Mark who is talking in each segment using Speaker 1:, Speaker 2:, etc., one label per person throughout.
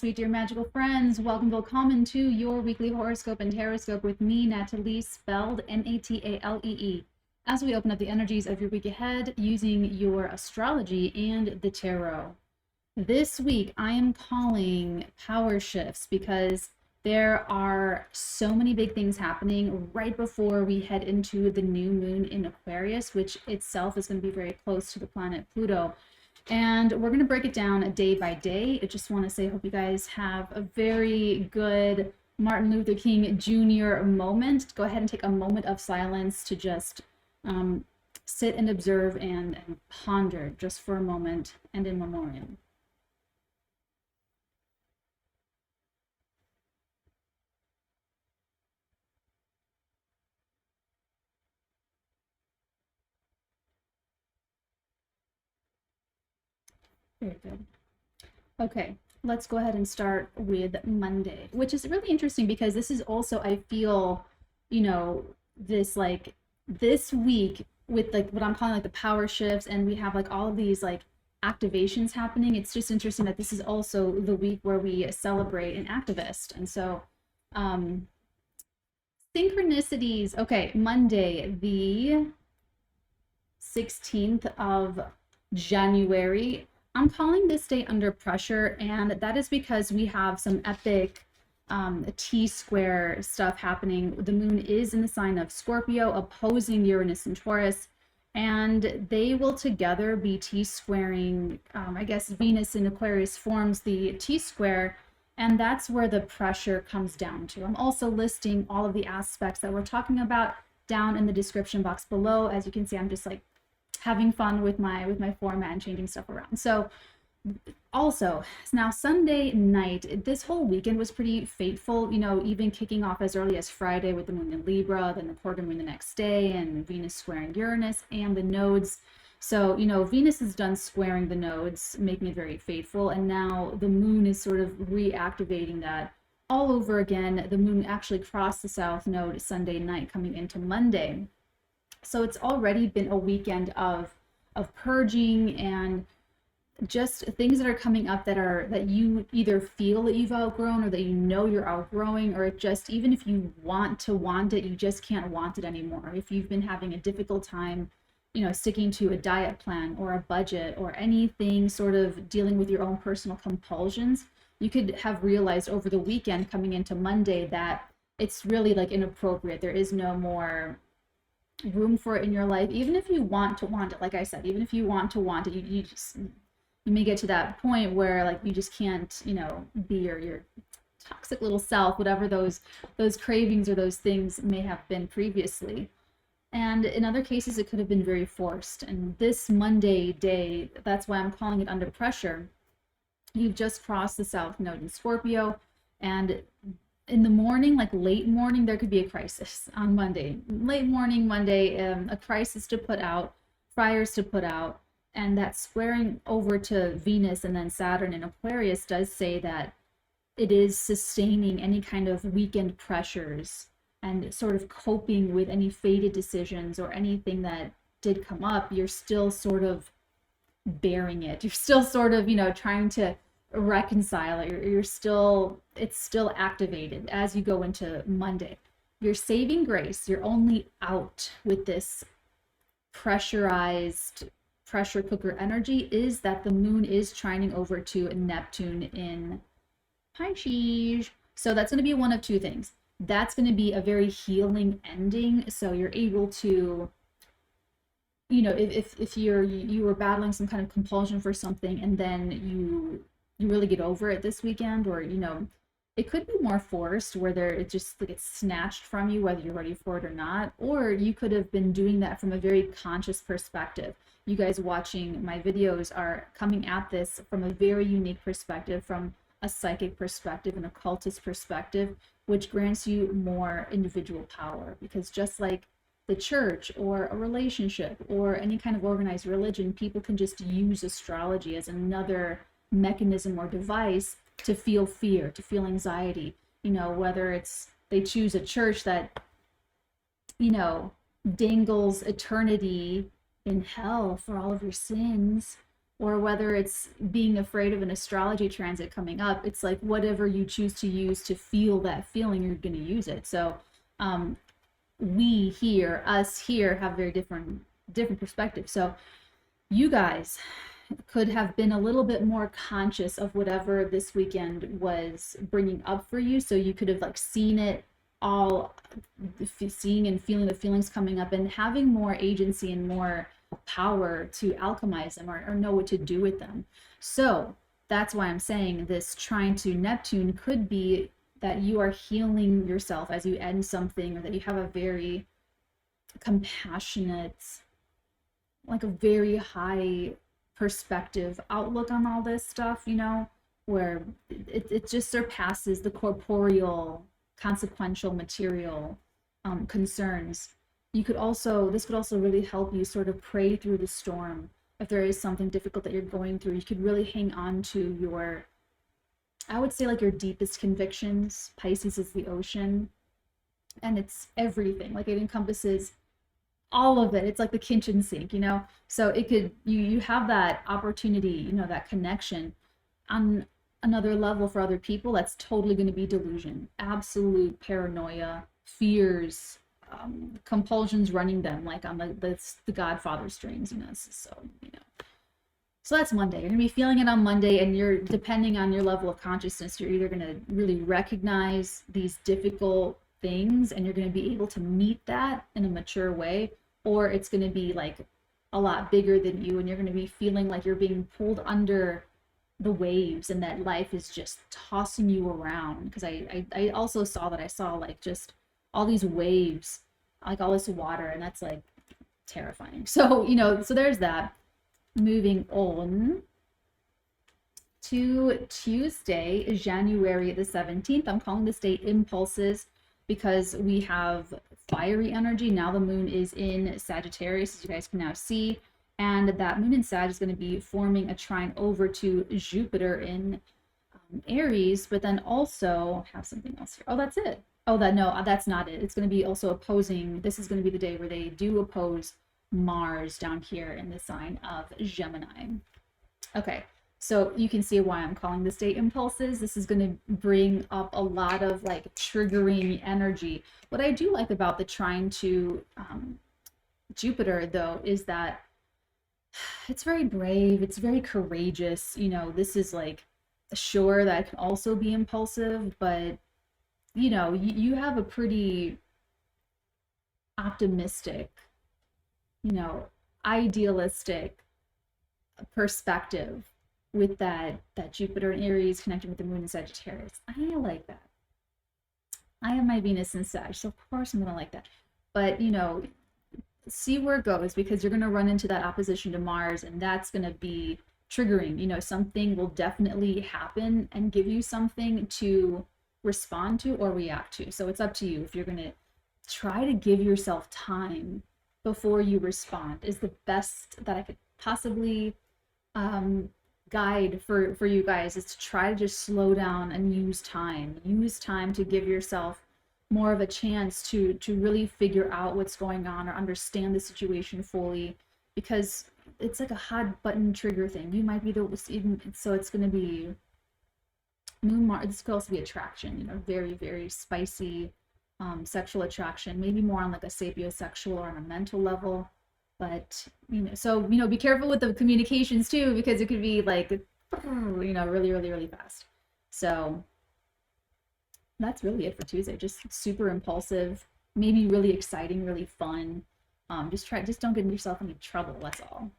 Speaker 1: sweet dear magical friends. Willkommen to your weekly horoscope and taroscope with me, Natalie, spelled Natalee, as we open up the energies of your week ahead using your astrology and the tarot. This week, I am calling power shifts because there are so many big things happening right before we head into the new moon in Aquarius, which itself is going to be very close to the planet Pluto. And we're going to break it down day by day. I just want to say, I hope you guys have a very good Martin Luther King Jr. moment. Go ahead and take a moment of silence to just sit and observe and ponder just for a moment and in memoriam. Very good. Okay, let's go ahead and start with Monday, which is really interesting because this is also, I feel, this week with like what I'm calling like the power shifts, and we have like all of these like activations happening. It's just interesting that this is also the week where we celebrate an activist. And so, synchronicities. Okay, Monday, the 16th of January. I'm calling this day under pressure, and that is because we have some epic T-square stuff happening. The moon is in the sign of Scorpio, opposing Uranus and Taurus, and they will together be T-squaring, I guess Venus in Aquarius forms the T-square, and that's where the pressure comes down to. I'm also listing all of the aspects that we're talking about down in the description box below. As you can see, I'm just like having fun with my format and changing stuff around. So also now Sunday night, this whole weekend was pretty fateful, even kicking off as early as Friday with the moon in Libra, then the quarter moon the next day, and Venus squaring Uranus and the nodes. So Venus is done squaring the nodes, making it very fateful, and now the moon is sort of reactivating that all over again. The moon actually crossed the south node Sunday night coming into Monday. So it's already been a weekend of purging and just things that are coming up that you either feel that you've outgrown or that you're outgrowing, or just even if you want it, you just can't want it anymore. If you've been having a difficult time, sticking to a diet plan or a budget or anything sort of dealing with your own personal compulsions, you could have realized over the weekend coming into Monday that it's really like inappropriate. There is no more room for it in your life. Even if you want it, like I said, even if you want it, you may get to that point where like you just can't be your toxic little self, whatever those cravings or those things may have been previously. And in other cases it could have been very forced. And this Monday day, that's why I'm calling it under pressure. You've just crossed the south node in Scorpio, and in the morning, like late morning, there could be a crisis on Monday. Late morning Monday, a crisis to put out, fires to put out, and that squaring over to Venus and then Saturn in Aquarius does say that it is sustaining any kind of weekend pressures and sort of coping with any fated decisions or anything that did come up. You're still sort of bearing it. You're still sort of, trying to reconcile it. It's still activated as you go into Monday. Your saving grace, you're only out with this pressurized pressure cooker energy, is that the moon is trining over to Neptune in Pisces. So that's going to be one of two things. That's going to be a very healing ending. So you're able to, if you were battling some kind of compulsion for something and then you really get over it this weekend, or it could be more forced where it just like it's snatched from you whether you're ready for it or not, or you could have been doing that from a very conscious perspective. You guys watching my videos are coming at this from a very unique perspective, from a psychic perspective, an occultist perspective, which grants you more individual power. Because just like the church or a relationship or any kind of organized religion, people can just use astrology as another mechanism or device to feel fear, to feel anxiety, whether it's they choose a church that dangles eternity in hell for all of your sins, or whether it's being afraid of an astrology transit coming up. It's like whatever you choose to use to feel that feeling, you're going to use it. So um, us here have very different perspectives. So you guys could have been a little bit more conscious of whatever this weekend was bringing up for you. So you could have like seen it all, seeing and feeling the feelings coming up, and having more agency and more power to alchemize them, or know what to do with them. So that's why I'm saying this trine to Neptune could be that you are healing yourself as you end something, or that you have a very compassionate, like a very high perspective outlook on all this stuff, you know, where it just surpasses the corporeal, consequential, material concerns. This could also really help you sort of pray through the storm. If there is something difficult that you're going through, you could really hang on to your, I would say, like your deepest convictions. Pisces is the ocean, and it's everything. Like it encompasses all of it. It's like the kitchen sink, you know? So it could, you have that opportunity, you know, that connection on another level for other people. That's totally going to be delusion, absolute paranoia, fears, compulsions running them, like on the Godfather strings, you know? So, you know, so that's Monday. You're gonna be feeling it on Monday, and you're, depending on your level of consciousness, you're either gonna really recognize these difficult things and you're gonna be able to meet that in a mature way, or it's gonna be like a lot bigger than you, and you're gonna be feeling like you're being pulled under the waves, and that life is just tossing you around. Because I also saw that, I saw like just all these waves, like all this water, and that's like terrifying. So, you know, so there's that. Moving on to Tuesday, January the 17th. I'm calling this day impulses because we have fiery energy. Now the moon is in Sagittarius, as you guys can now see, and that moon in Sag is going to be forming a trine over to Jupiter in Aries, but then also have something else here. Oh, that's it. Oh, no, that's not it. It's going to be also opposing. This is going to be the day where they do oppose Mars down here in the sign of Gemini. Okay, so you can see why I'm calling this day impulses. This is going to bring up a lot of like triggering energy. What I do like about the trine to Jupiter, though, is that it's very brave, it's very courageous. You know, this is like, sure, that can also be impulsive, but you know, you have a pretty optimistic, you know, idealistic perspective with that Jupiter in Aries connected with the moon in Sagittarius. I like that. I have my Venus in Sag, so of course I'm gonna like that. But you know, see where it goes, because you're gonna run into that opposition to Mars, and that's gonna be triggering. You know, something will definitely happen and give you something to respond to or react to. So it's up to you if you're gonna try to give yourself time before you respond, is the best that I could possibly guide for you guys, is to try to just slow down and use time to give yourself more of a chance to really figure out what's going on or understand the situation fully, because it's like a hot button trigger thing. You might be so it's going to be moon Mars. This could also be attraction, you know, very, very spicy sexual attraction, maybe more on like a sapiosexual or on a mental level. But you know, so you know, be careful with the communications too, because it could be like, you know, really, really, really fast. So that's really it for Tuesday. Just super impulsive, maybe really exciting, really fun. Just don't get yourself into trouble. That's all.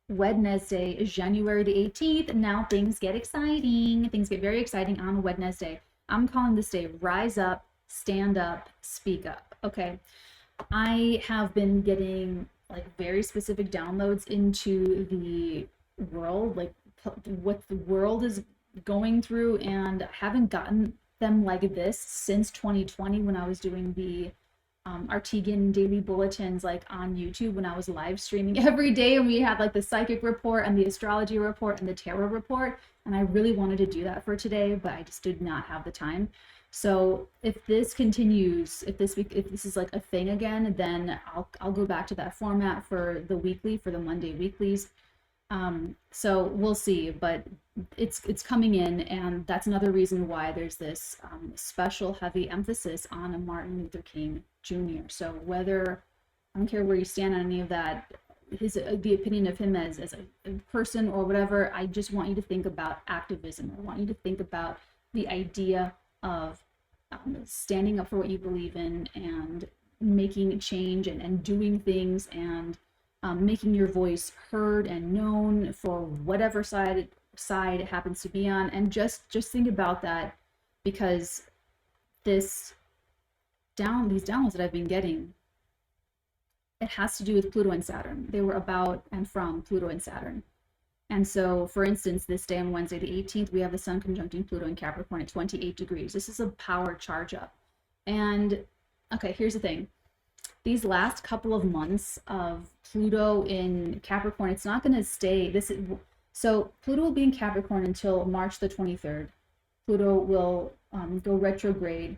Speaker 1: Wednesday is January the 18th. Now things get exciting. Things get very exciting on Wednesday. I'm calling this day Rise Up, Stand Up, Speak Up. Okay. I have been getting like very specific downloads into the world, like what the world is going through, and I haven't gotten them like this since 2020, when I was doing the Artegan daily bulletins like on YouTube, when I was live streaming every day, and we had like the psychic report and the astrology report and the tarot report, and I really wanted to do that for today, but I just did not have the time. So if this continues, if this is like a thing again, then I'll go back to that format for the weekly, for the Monday weeklies. So we'll see, but it's coming in, and that's another reason why there's this special heavy emphasis on a Martin Luther King Jr. So whether, I don't care where you stand on any of that, the opinion of him as a person or whatever, I just want you to think about activism. I want you to think about the idea of standing up for what you believe in and making change and doing things and making your voice heard and known for whatever side it happens to be on. And just think about that, because these downloads that I've been getting, it has to do with Pluto and Saturn. They were about and from Pluto and Saturn. And so, for instance, this day on Wednesday, the 18th, we have the Sun conjuncting Pluto in Capricorn at 28 degrees. This is a power charge up. And okay, here's the thing. These last couple of months of Pluto in Capricorn, it's not going to stay. So Pluto will be in Capricorn until March the 23rd. Pluto will go retrograde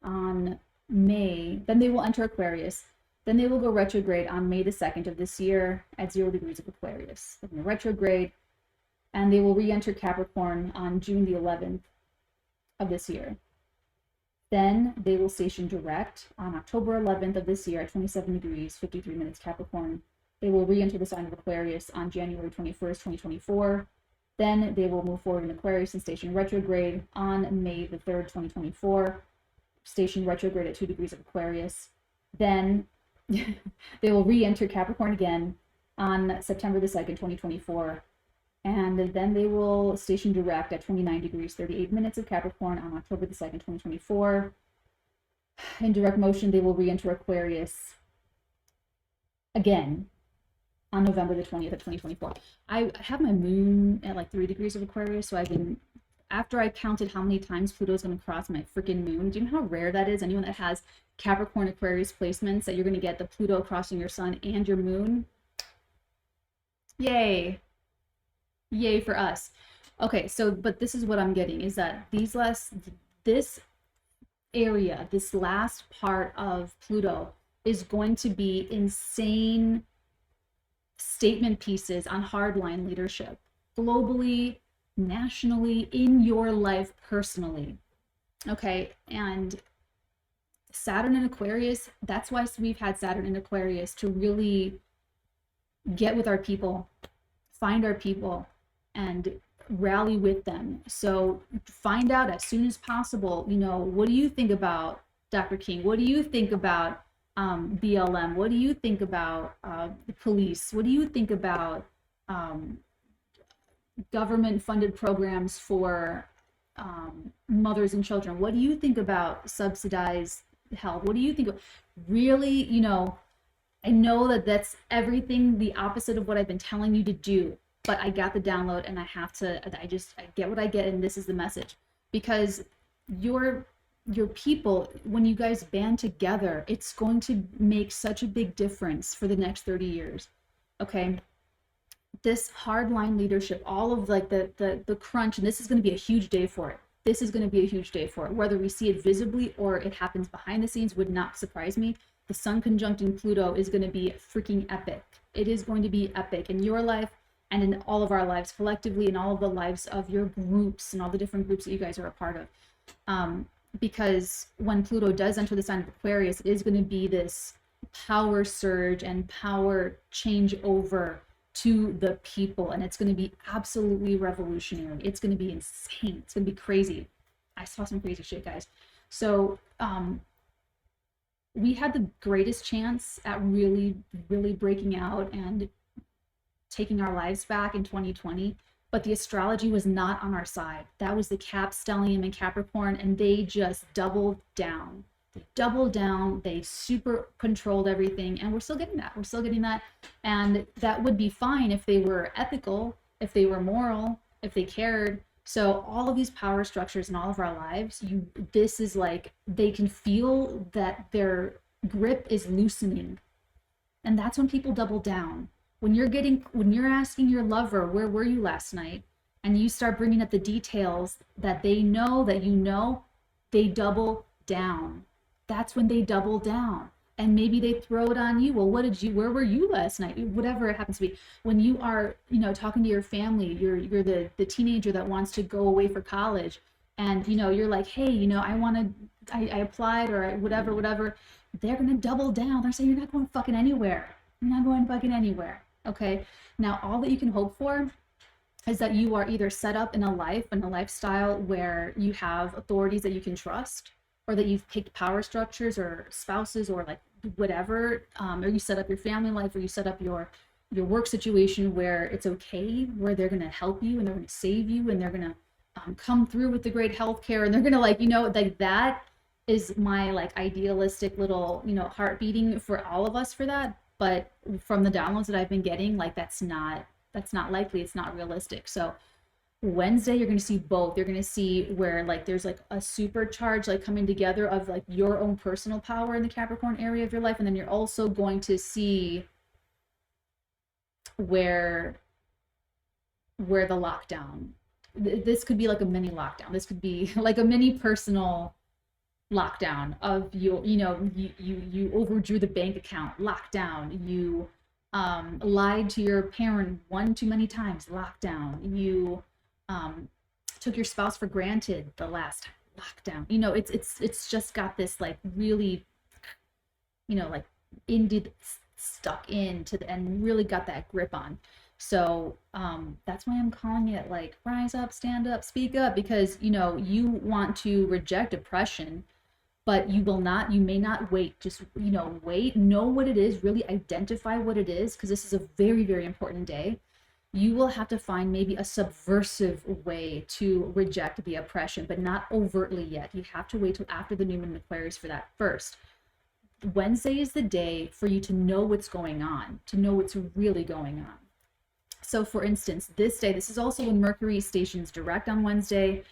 Speaker 1: on May. Then they will enter Aquarius. Then they will go retrograde on May the 2nd of this year at 0 degrees of Aquarius. They're going to retrograde, and they will re-enter Capricorn on June the 11th of this year. Then they will station direct on October 11th of this year at 27 degrees, 53 minutes Capricorn. They will re-enter the sign of Aquarius on January 21st, 2024. Then they will move forward in Aquarius and station retrograde on May the 3rd, 2024. Station retrograde at 2 degrees of Aquarius. Then they will re-enter Capricorn again on September the 2nd, 2024. And then they will station direct at 29 degrees, 38 minutes of Capricorn on October the 2nd, 2024. In direct motion, they will re-enter Aquarius again on November the 20th of 2024. I have my moon at like 3 degrees of Aquarius, so I've been, after I counted how many times Pluto is going to cross my freaking moon, do you know how rare that is? Anyone that has Capricorn Aquarius placements, that you're going to get the Pluto crossing your sun and your moon? Yay. Yay for us. Okay, so, but this is what I'm getting, is that this area, this last part of Pluto is going to be insane statement pieces on hardline leadership, globally, nationally, in your life personally. Okay, and Saturn in Aquarius, that's why we've had Saturn in Aquarius, to really get with our people, find our people, and rally with them. So find out as soon as possible, you know, what do you think about Dr. King? What do you think about BLM? What do you think about the police? What do you think about government funded programs for mothers and children? What do you think about subsidized health? What do you think of, really, you know, I know that that's everything the opposite of what I've been telling you to do, but I got the download and I have to, I get what I get, and this is the message. Because your people, when you guys band together, it's going to make such a big difference for the next 30 years. Okay, this hardline leadership, all of like the crunch, and this is going to be a huge day for it. This is going to be a huge day for it. Whether we see it visibly or it happens behind the scenes would not surprise me. The Sun conjuncting Pluto is going to be freaking epic. It is going to be epic in your life and in all of our lives collectively, and all of the lives of your groups and all the different groups that you guys are a part of. Because when Pluto does enter the sign of Aquarius, it is going to be this power surge and power change over to the people, and it's going to be absolutely revolutionary. It's going to be insane. It's going to be crazy. I saw some crazy shit, guys. So we had the greatest chance at really breaking out and taking our lives back in 2020, but the astrology was not on our side. That was the Cap, Stellium, and Capricorn, and they just doubled down. They doubled down, they super controlled everything, and we're still getting that. We're still getting that, and that would be fine if they were ethical, if they were moral, if they cared. So all of these power structures in all of our lives, this is like, they can feel that their grip is loosening, and that's when people double down. When you're asking your lover, where were you last night? And you start bringing up the details that they know, that you know, They double down. That's when they double down. And maybe they throw it on you. Well, where were you last night? Whatever it happens to be. When you are, talking to your family, you're the teenager that wants to go away for college. And, you're like, hey, I applied or whatever. They're going to double down. They're saying, you're not going fucking anywhere. You're not going fucking anywhere. Okay. Now, all that you can hope for is that you are either set up in a lifestyle where you have authorities that you can trust, or that you've picked power structures or spouses or like whatever, or you set up your family life, or you set up your work situation where it's okay, where they're going to help you and they're going to save you and they're going to come through with the great healthcare, and they're going to like that is my like idealistic little heart beating for all of us for that. But from the downloads that I've been getting, like that's not likely. It's not realistic. So Wednesday, you're going to see both. You're going to see where like there's like a supercharge like coming together of like your own personal power in the Capricorn area of your life. And then you're also going to see where the lockdown, this could be like a mini lockdown. This could be like a mini personal lockdown of you overdrew the bank account, lockdown. You lied to your parent one too many times, lockdown. You took your spouse for granted the last lockdown. It's just got this like really, like indeed stuck into and really got that grip on. So that's why I'm calling it like rise up, stand up, speak up, because you want to reject oppression, but you may not wait. Just wait, know what it is, really identify what it is, because this is a very, very important day. You will have to find maybe a subversive way to reject the oppression, but not overtly yet. You have to wait till after the new moon in Aquarius for that first. Wednesday is the day for you to know what's going on, to know what's really going on. So for instance, this day, this is also when Mercury stations direct on Wednesday.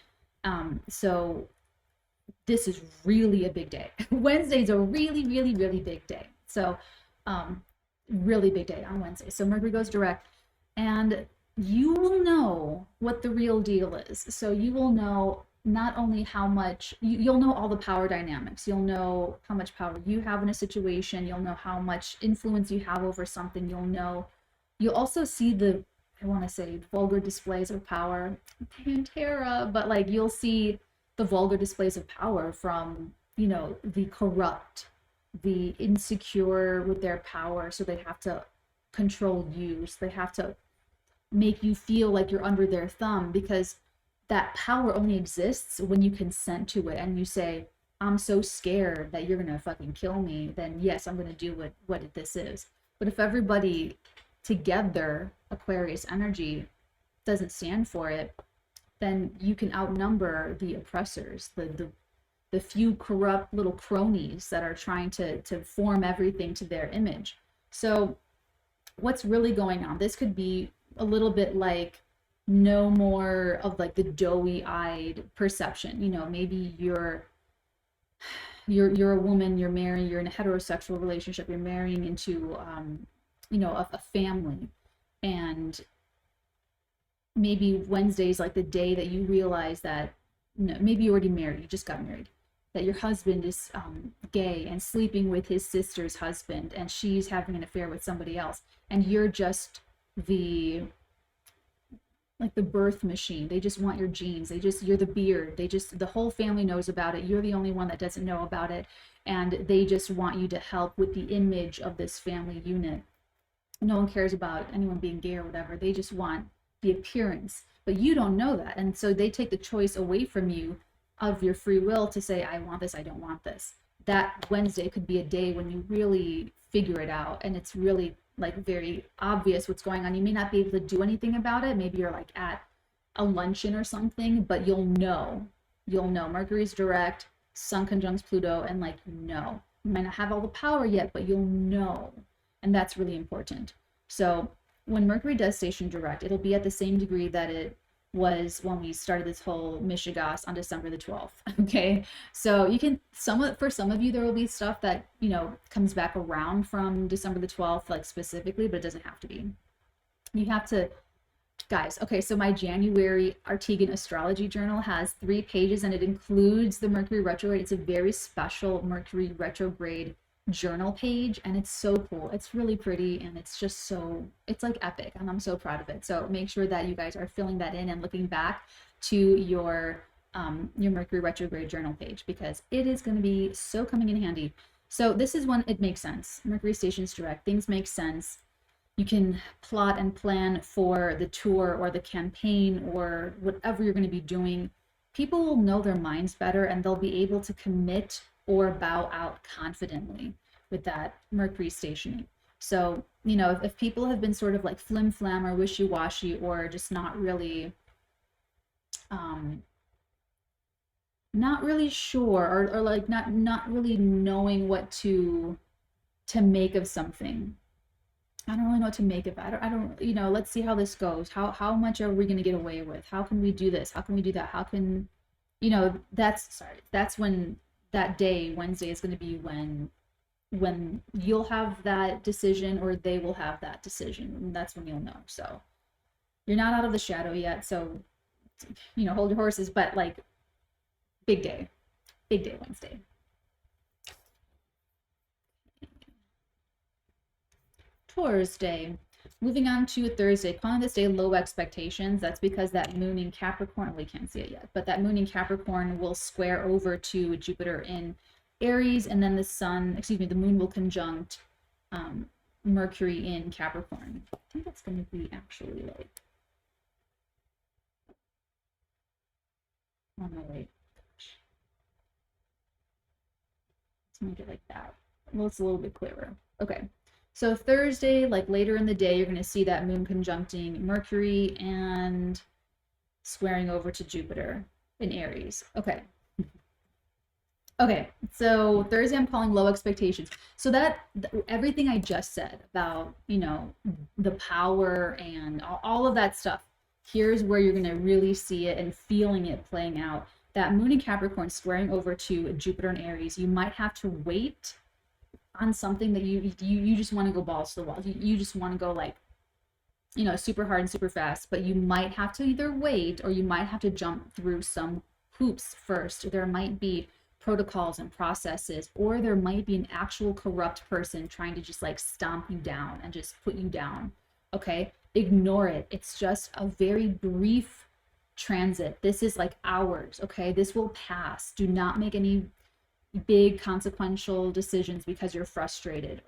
Speaker 1: So this is really a big day. Wednesday is a really, really, really big day. So really big day on Wednesday. So Mercury goes direct, and you will know what the real deal is. So you will know not only how much, you'll know all the power dynamics. You'll know how much power you have in a situation. You'll know how much influence you have over something. You'll also see the, I want to say, vulgar displays of power, Pantera, but like you'll see the vulgar displays of power from, the corrupt, the insecure with their power. So they have to control you. So they have to make you feel like you're under their thumb, because that power only exists when you consent to it and you say, I'm so scared that you're going to fucking kill me. Then yes, I'm going to do what this is. But if everybody together, Aquarius energy, doesn't stand for it, then you can outnumber the oppressors, the few corrupt little cronies that are trying to form everything to their image. So what's really going on? This could be a little bit like no more of like the doughy-eyed perception. Maybe you're a woman, you're married, you're in a heterosexual relationship, you're marrying into a family, and maybe Wednesday's like the day that you realize that maybe you're already married, you just got married, that your husband is gay and sleeping with his sister's husband, and she's having an affair with somebody else, and you're just the birth machine. They just want your genes. You're the beard. The whole family knows about it. You're the only one that doesn't know about it. And they just want you to help with the image of this family unit. No one cares about anyone being gay or whatever. They just want the appearance, but you don't know that. And so they take the choice away from you of your free will to say, I want this, I don't want this. That Wednesday could be a day when you really figure it out, and it's really like very obvious what's going on. You may not be able to do anything about it. Maybe you're like at a luncheon or something, but you'll know. Mercury's direct, Sun conjuncts Pluto, and you might not have all the power yet, but you'll know. And that's really important. So when Mercury does station direct, it'll be at the same degree that it was when we started this whole Mishigas on December the 12th. Okay, so you can for some of you there will be stuff that comes back around from December the 12th, like specifically, but it doesn't have to be. You have to Guys, okay, so my January Artegan astrology journal has 3 pages and it includes the Mercury retrograde. It's a very special Mercury retrograde journal page and it's so cool. It's really pretty and it's just so, it's like epic and I'm so proud of it. So make sure that you guys are filling that in and looking back to your Mercury retrograde journal page because it is going to be so coming in handy. So this is when it makes sense. Mercury stations direct, things make sense. You can plot and plan for the tour or the campaign or whatever you're going to be doing. People will know their minds better and they'll be able to commit or bow out confidently with that Mercury stationing. So, you know, if people have been sort of like flim flam or wishy-washy or just not really sure or like not really knowing what to make of something. I don't really know what to make of it. I don't, you know, let's see how this goes. How much are we going to get away with? How can we do this? How can we do that? How can, you know, that's when that day, Wednesday, is going to be when you'll have that decision or they will have that decision. And that's when you'll know. So you're not out of the shadow yet. So, you know, hold your horses, but like big day Wednesday. Thursday. Moving on to Thursday, calling this day low expectations. That's because that moon in Capricorn, we can't see it yet, but that moon in Capricorn will square over to Jupiter in Aries, and then the moon will conjunct Mercury in Capricorn. I think that's going to be actually like, oh no, wait. Let's make it like that. Well, it's a little bit clearer. Okay. So Thursday, like later in the day, you're going to see that moon conjuncting Mercury and squaring over to Jupiter in Aries. Okay. Okay, so Thursday I'm calling low expectations. So that everything I just said about, you know, the power and all of that stuff, here's where you're going to really see it and feeling it playing out. That moon in Capricorn squaring over to Jupiter in Aries, you might have to wait on something that you just want to go balls to the wall. You just want to go like, you know, super hard and super fast, but you might have to either wait or you might have to jump through some hoops first. There might be protocols and processes, or there might be an actual corrupt person trying to just like stomp you down and just put you down. Okay, ignore it. It's just a very brief transit. This is like hours. Okay, this will pass. Do not make any big consequential decisions because you're frustrated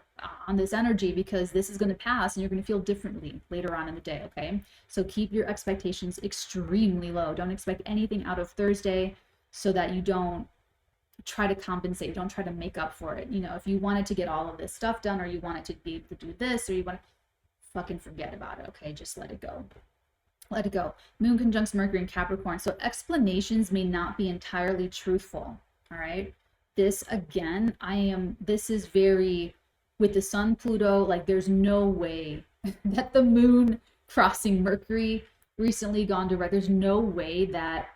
Speaker 1: on this energy, because this is going to pass and you're going to feel differently later on in the day. Okay, so keep your expectations extremely low. Don't expect anything out of Thursday so that you don't try to compensate, don't try to make up for it. You know, if you wanted to get all of this stuff done, or you wanted to be able to do this, or you want to fucking forget about it. Okay, just let it go. Let it go. Moon conjuncts Mercury in Capricorn, so explanations may not be entirely truthful. All right, this again, this is very, with the sun Pluto, like there's no way that the moon crossing Mercury recently gone direct, there's no way that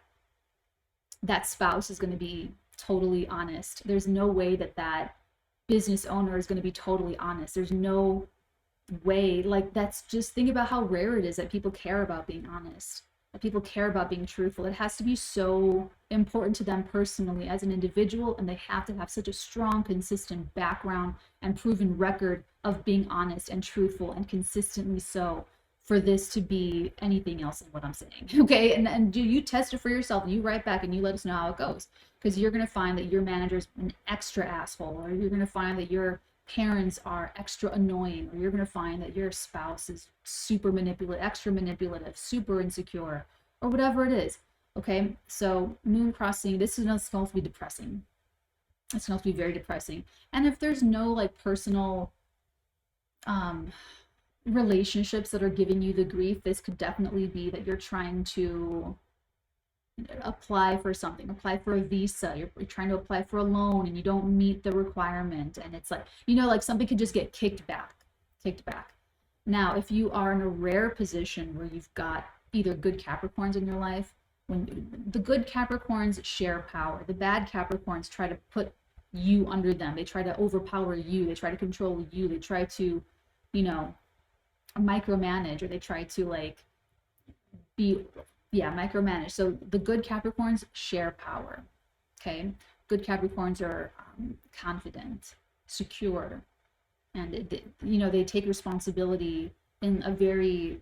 Speaker 1: that spouse is going to be totally honest. There's no way that that business owner is going to be totally honest. There's no way. Like, that's just, think about how rare it is that people care about being honest, that people care about being truthful. It has to be so important to them personally as an individual, and they have to have such a strong, consistent background and proven record of being honest and truthful and consistently so, for this to be anything else than what I'm saying. Okay, and do you test it for yourself, and you write back and you let us know how it goes, because you're going to find that your manager's an extra asshole, or you're going to find that your parents are extra annoying, or you're going to find that your spouse is super manipulative, extra manipulative, super insecure, or whatever it is. Okay, so moon crossing, this is not supposed to be depressing. It's supposed to be very depressing. And if there's no like personal relationships that are giving you the grief, this could definitely be that you're trying to apply for something, apply for a visa, you're trying to apply for a loan and you don't meet the requirement, and it's like, you know, like something could just get kicked back. Now, if you are in a rare position where you've got either good Capricorns in your life, when the good Capricorns share power, the bad Capricorns try to put you under them, they try to overpower you, they try to control you, they try to, you know, micromanage, or they try to like be, yeah, micromanage. So the good Capricorns share power. Okay. Good Capricorns are confident, secure, and they take responsibility in a very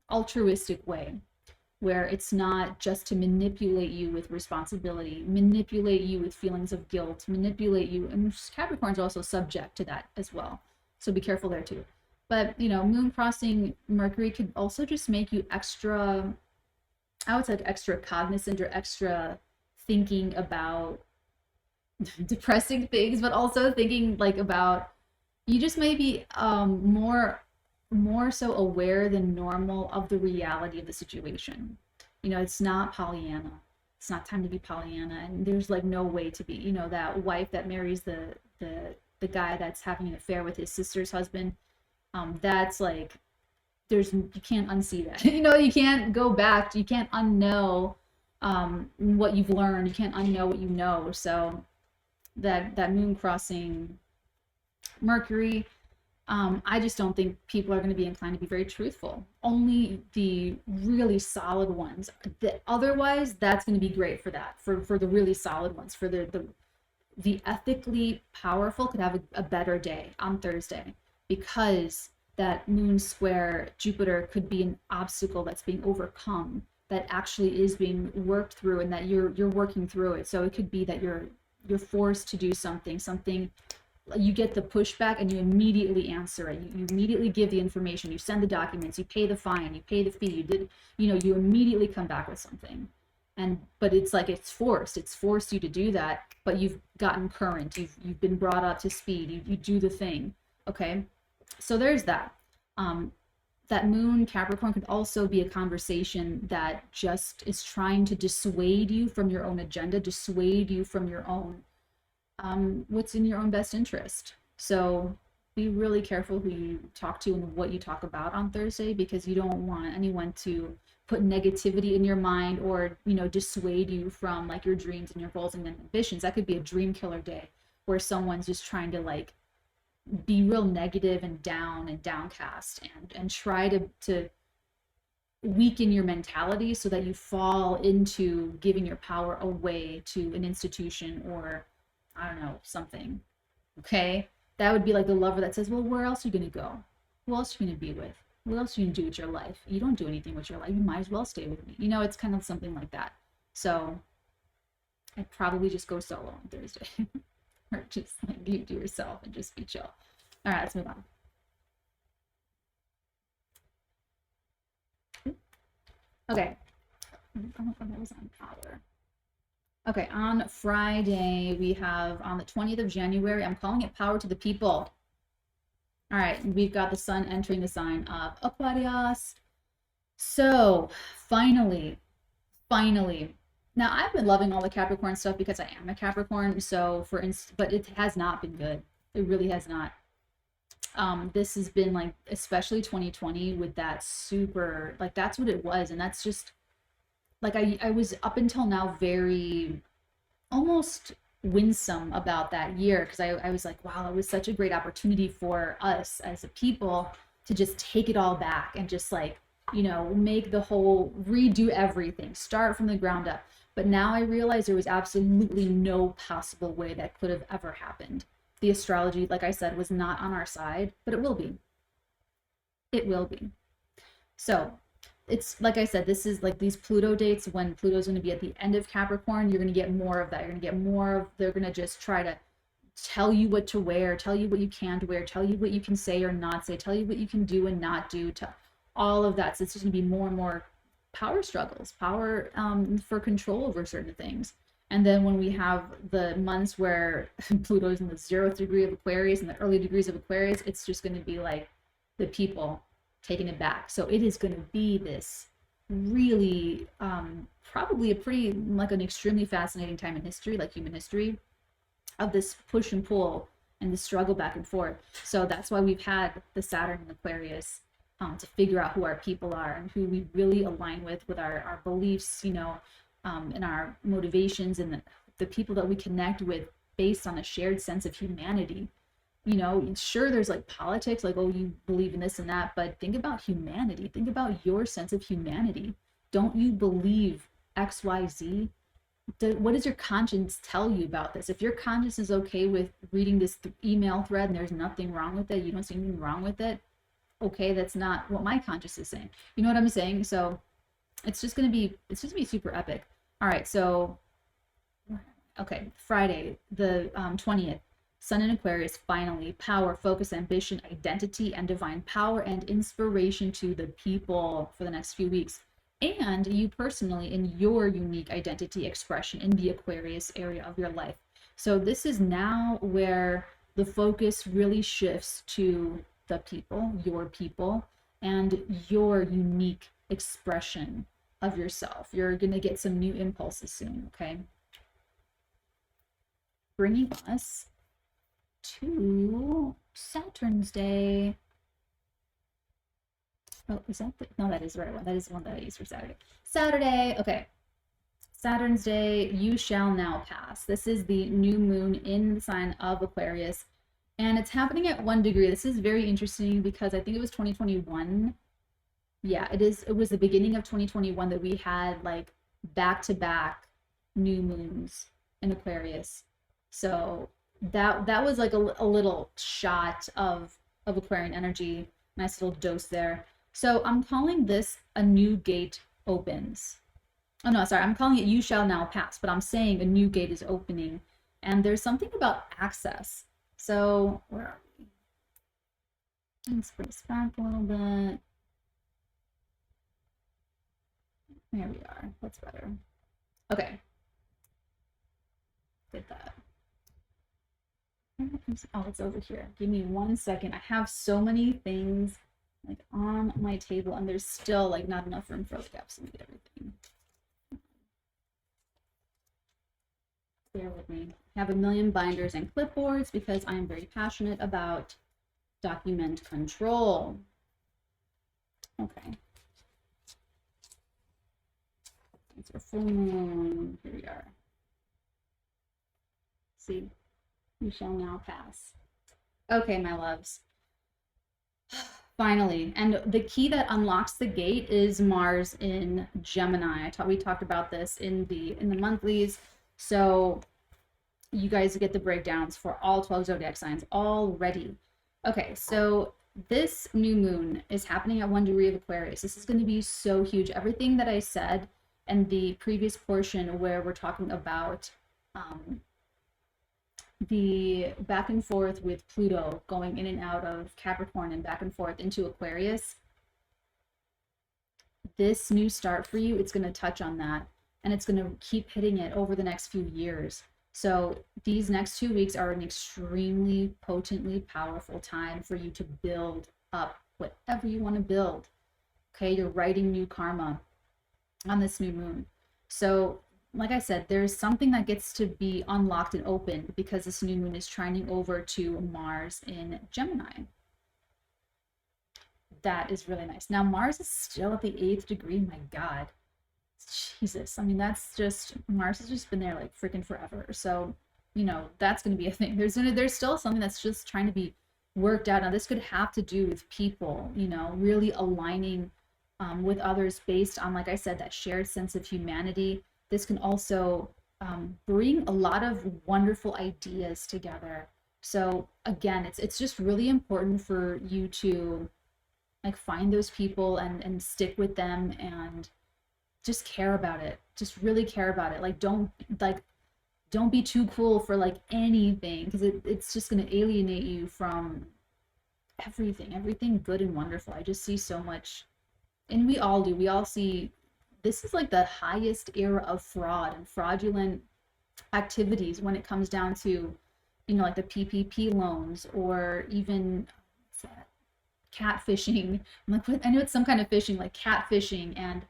Speaker 1: altruistic way, where it's not just to manipulate you with responsibility, manipulate you with feelings of guilt, manipulate you. And Capricorn's also subject to that as well. So be careful there too. But, moon crossing Mercury could also just make you extra, I would say extra cognizant or extra thinking about depressing things, but also thinking like about, you just may be more so aware than normal of the reality of the situation. It's not Pollyanna. It's not time to be Pollyanna, and there's like no way to be. That wife that marries the guy that's having an affair with his sister's husband. That's like, you can't unsee that. You can't go back. You can't unknow what you've learned. You can't unknow what you know. So that moon crossing Mercury, I just don't think people are going to be inclined to be very truthful. Only the really solid ones. Otherwise, that's going to be great for that. For the really solid ones. For the ethically powerful could have a better day on Thursday, because that moon square Jupiter could be an obstacle that's being overcome, that actually is being worked through, and that you're working through it. So it could be that you're forced to do something, you get the pushback and you immediately answer it. You immediately give the information, you send the documents, you pay the fine, you pay the fee, you immediately come back with something. But it's like, it's forced you to do that, but you've gotten current, you've been brought up to speed, you do the thing. Okay. So there's that. That moon Capricorn could also be a conversation that just is trying to dissuade you from your own agenda, dissuade you from your own what's in your own best interest. So be really careful who you talk to and what you talk about on Thursday, because you don't want anyone to put negativity in your mind, or dissuade you from like your dreams and your goals and ambitions. That could be a dream killer day, where someone's just trying to like be real negative and down and downcast, and try to weaken your mentality so that you fall into giving your power away to an institution, or I don't know, something. Okay. That would be like the lover that says, well, where else are you going to go? Who else are you going to be with? What else are you going to do with your life? You don't do anything with your life. You might as well stay with me. It's kind of something like that. So I'd probably just go solo on Thursday. Or just like you do yourself and just be chill. All right, let's move on. Okay. That was on power. Okay, on Friday, we have on the 20th of January, I'm calling it Power to the People. All right, we've got the sun entering the sign of Aquarius. So finally, now I've been loving all the Capricorn stuff because I am a Capricorn. So but it has not been good. It really has not. This has been like, especially 2020 with that super, like that's what it was. And that's just, like I was up until now very almost winsome about that year, because I was like, wow, it was such a great opportunity for us as a people to just take it all back and just like, make the whole, redo everything, start from the ground up. But now I realize there was absolutely no possible way that could have ever happened. The astrology, like I said, was not on our side, but it will be. It will be. So it's like I said, this is like these Pluto dates, when Pluto's going to be at the end of Capricorn, you're going to get more of that. You're going to get more of, they're going to just try to tell you what to wear, tell you what you can't wear, tell you what you can say or not say, tell you what you can do and not do, to all of that. So it's just going to be more and more power struggles, power for control over certain things. And then when we have the months where Pluto's in the 0th degree of Aquarius and the early degrees of Aquarius, it's just going to be like the people taking it back. So it is going to be this really probably a pretty, like an extremely fascinating time in history, like human history, of this push and pull and the struggle back and forth. So that's why we've had the Saturn in Aquarius, to figure out who our people are and who we really align with our beliefs, and our motivations, and the people that we connect with based on a shared sense of humanity. You know, sure, there's like politics, like, oh, you believe in this and that, but think about humanity. Think about your sense of humanity. Don't you believe XYZ? What does your conscience tell you about this? If your conscience is okay with reading this email thread and there's nothing wrong with it, you don't see anything wrong with it, okay, that's not what my conscience is saying. You know what I'm saying? So it's just gonna be super epic. All right, so okay, Friday, the 20th, Sun in Aquarius, finally, power, focus, ambition, identity, and divine power and inspiration to the people for the next few weeks. And you personally in your unique identity expression in the Aquarius area of your life. So this is now where the focus really shifts to the people, and your unique expression of yourself. You're going to get some new impulses soon, okay? Bringing us to Saturn's Day. Oh, is that no, that is the right one. That is the one that I used for Saturday. Saturday, okay. Saturn's Day, you shall now pass. This is the new moon in the sign of Aquarius, and it's happening at 1 degree. This is very interesting because I think it was 2021. Yeah, it is. It was the beginning of 2021 that we had like back-to-back new moons in Aquarius. So that was like a little shot of Aquarian energy. Nice little dose there. So I'm calling this a new gate opens. Oh no, sorry, I'm calling it you shall now pass, but I'm saying a new gate is opening. And there's something about access. So where are we? Let's bring this back a little bit. There we are. That's better. Okay. Get that. Oh, it's over here. Give me 1 second. I have so many things like on my table, and there's still like not enough room for like absolutely everything. Bear with me. I have a million binders and clipboards because I'm very passionate about document control. Okay. It's our full moon. Here we are. See, you shall now pass. Okay, my loves. Finally, and the key that unlocks the gate is Mars in Gemini. We talked about this in the monthlies, so you guys get the breakdowns for all 12 zodiac signs already. Okay, so this new moon is happening at 1 degree of Aquarius. This is going to be so huge. Everything that I said in the previous portion where we're talking about the back and forth with Pluto going in and out of Capricorn and back and forth into Aquarius, this new start for you, it's going to touch on that, and it's going to keep hitting it over the next few years. So these next 2 weeks are an extremely potently powerful time for you to build up whatever you want to build. Okay, you're writing new karma on this new moon. So like I said, there's something that gets to be unlocked and opened because this new moon is trining over to Mars in Gemini. That is really nice. Now, Mars is still at the 8th degree. My God. Jesus. I mean, that's just, Mars has just been there like freaking forever. So, you know, that's going to be a thing. There's still something that's just trying to be worked out. Now, this could have to do with people, you know, really aligning with others based on, like I said, that shared sense of humanity. This can also bring a lot of wonderful ideas together. So again, it's just really important for you to like find those people and stick with them and just care about it. Just really care about it. Like don't be too cool for like anything, because it's just going to alienate you from everything good and wonderful. I just see so much, and we all do. We all see this is like the highest era of fraud and fraudulent activities when it comes down to, you know, like the PPP loans, or even catfishing. I'm like, I know it's some kind of fishing, like catfishing, and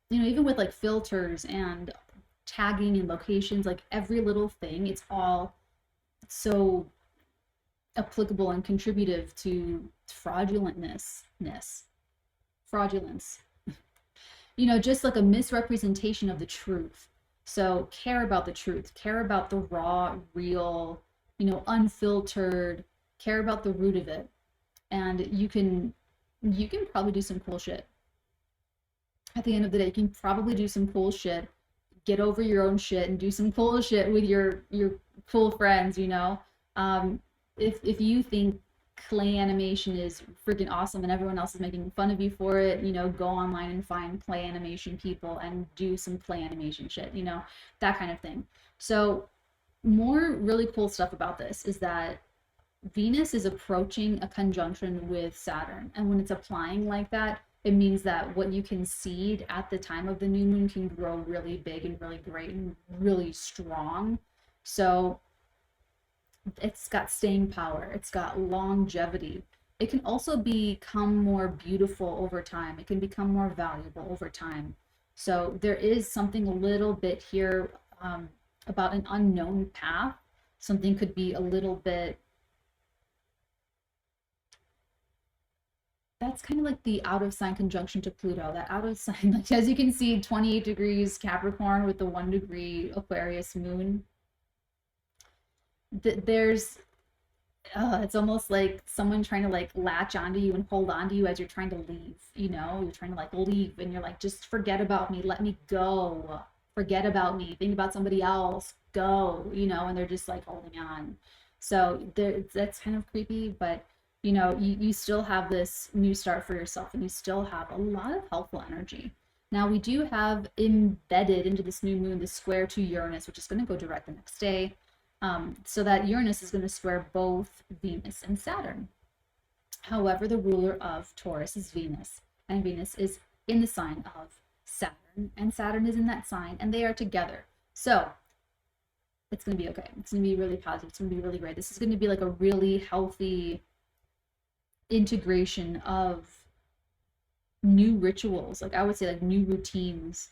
Speaker 1: you know, even with like filters and tagging and locations, like every little thing, it's all so applicable and contributive to fraudulence. You know, just like a misrepresentation of the truth. So care about the truth, care about the raw, real, you know, unfiltered care about the root of it, and you can probably do some cool shit. At the end of the day, you can probably do some cool shit, get over your own shit, and do some cool shit with your cool friends, you know. If you think clay animation is freaking awesome and everyone else is making fun of you for it, you know, go online and find clay animation people and do some clay animation shit, you know, that kind of thing. So more really cool stuff about this is that Venus is approaching a conjunction with Saturn. And when it's applying like that, it means that what you can seed at the time of the new moon can grow really big and really great and really strong. So it's got staying power, it's got longevity. It can also become more beautiful over time. It can become more valuable over time. So there is something a little bit here about an unknown path. Something could be a little bit, that's kind of like the out of sign conjunction to Pluto. That out of sign, like as you can see, 28 degrees Capricorn with the 1 degree Aquarius moon. There's it's almost like someone trying to like latch onto you and hold onto you as you're trying to leave, you know, you're trying to like leave and you're like, just forget about me, let me go, forget about me, think about somebody else, go, you know, and they're just like holding on. So that's kind of creepy, but you know, you still have this new start for yourself and you still have a lot of helpful energy. Now we do have embedded into this new moon the square to Uranus, which is going to go direct the next day. So that Uranus is going to square both Venus and Saturn. However, the ruler of Taurus is Venus, and Venus is in the sign of Saturn, and Saturn is in that sign, and they are together. So it's going to be okay. It's going to be really positive. It's going to be really great. This is going to be like a really healthy integration of new rituals. Like I would say like new routines,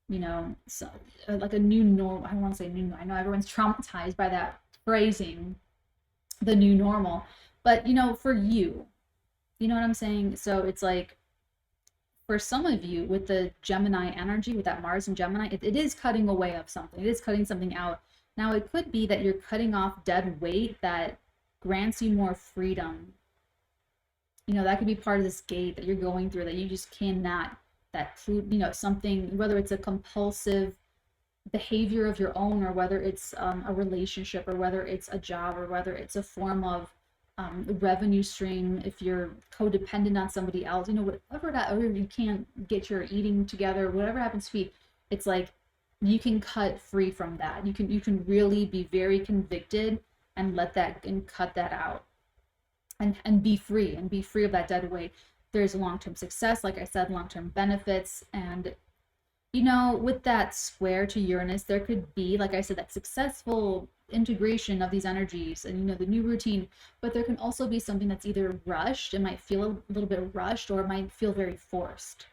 Speaker 1: you know, so like a new normal. I don't want to say new. I know everyone's traumatized by that phrasing, the new normal, but you know, for you know what I'm saying? So it's like for some of you with the Gemini energy, with that Mars and Gemini, it is cutting away of something. It is cutting something out. Now it could be that you're cutting off dead weight that grants you more freedom. You know, that could be part of this gate that you're going through that you just cannot, that, you know, something, whether it's a compulsive behavior of your own, or whether it's a relationship, or whether it's a job, or whether it's a form of revenue stream, if you're codependent on somebody else, you know, whatever that, or you can't get your eating together, whatever happens to be, it's like you can cut free from that. You can really be very convicted and let that and cut that out and be free of that dead weight. There's long-term success, like I said, long-term benefits. And you know, with that square to Uranus, there could be, like I said, that successful integration of these energies and, you know, the new routine, but there can also be something that's either rushed. It might feel a little bit rushed, or it might feel very forced.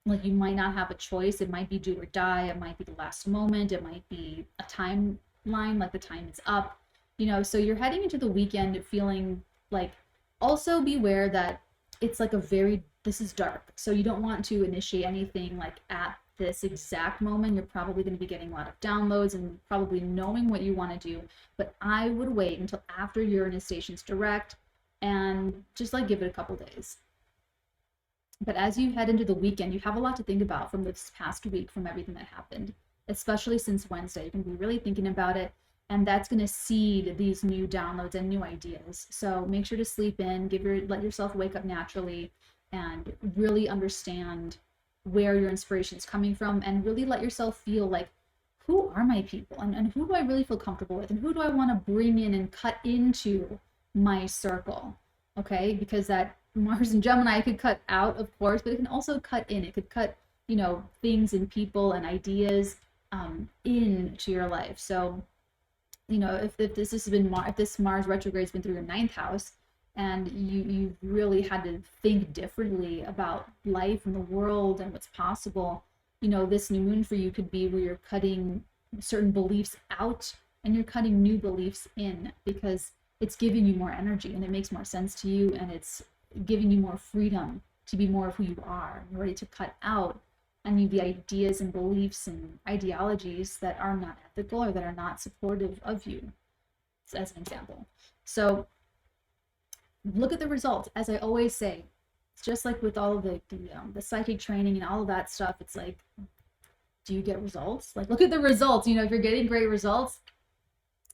Speaker 1: Like you might not have a choice. It might be do or die. It might be the last moment. It might be a timeline, like the time is up, you know, so you're heading into the weekend feeling like, also beware that it's like a very, this is dark. So you don't want to initiate anything like at this exact moment. You're probably going to be getting a lot of downloads and probably knowing what you want to do, but I would wait until after Uranus stations direct and just like give it a couple days. But as you head into the weekend, you have a lot to think about from this past week, from everything that happened, especially since Wednesday. You can be really thinking about it, and that's going to seed these new downloads and new ideas. So make sure to sleep in, let yourself wake up naturally, and really understand where your inspiration is coming from, and really let yourself feel like, who are my people, and who do I really feel comfortable with, and who do I want to bring in and cut into my circle. Okay, because that Mars and Gemini could cut out, of course, but it can also cut in. It could cut, you know, things and people and ideas into your life. So, you know, if this has been if this Mars retrograde has been through your 9th house, and you really had to think differently about life and the world and what's possible, you know, this new moon for you could be where you're cutting certain beliefs out and you're cutting new beliefs in, because it's giving you more energy and it makes more sense to you, and it's giving you more freedom to be more of who you are. You're ready to cut out any of the ideas and beliefs and ideologies that are not ethical or that are not supportive of you, as an example. So look at the results. As I always say, it's just like with all of the psychic training and all of that stuff. It's like, do you get results? Like, look at the results. You know, if you're getting great results,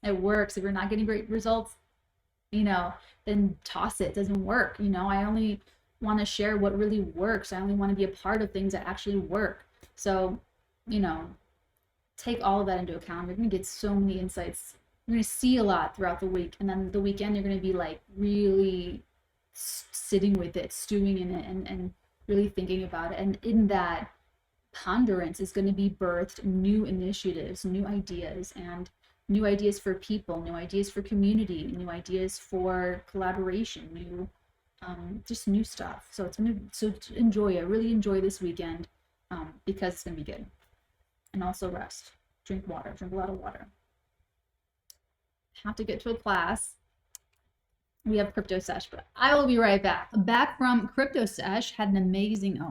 Speaker 1: it works. If you're not getting great results, you know, then toss it. It doesn't work. You know, I only want to share what really works. I only want to be a part of things that actually work. So, you know, take all of that into account. You're going to get so many insights. You're going to see a lot throughout the week. And then the weekend, you're going to be like really sitting with it, stewing in it, and really thinking about it. And in that ponderance is going to be birthed new initiatives, new ideas, and new ideas for people, new ideas for community, new ideas for collaboration, new just new stuff. So it's gonna, so enjoy it, really enjoy this weekend, because it's gonna be good. And also rest, drink water, drink a lot of water. Have to get to a class. We have Crypto Sesh, but I will be right back. Back from Crypto Sesh, had an amazing,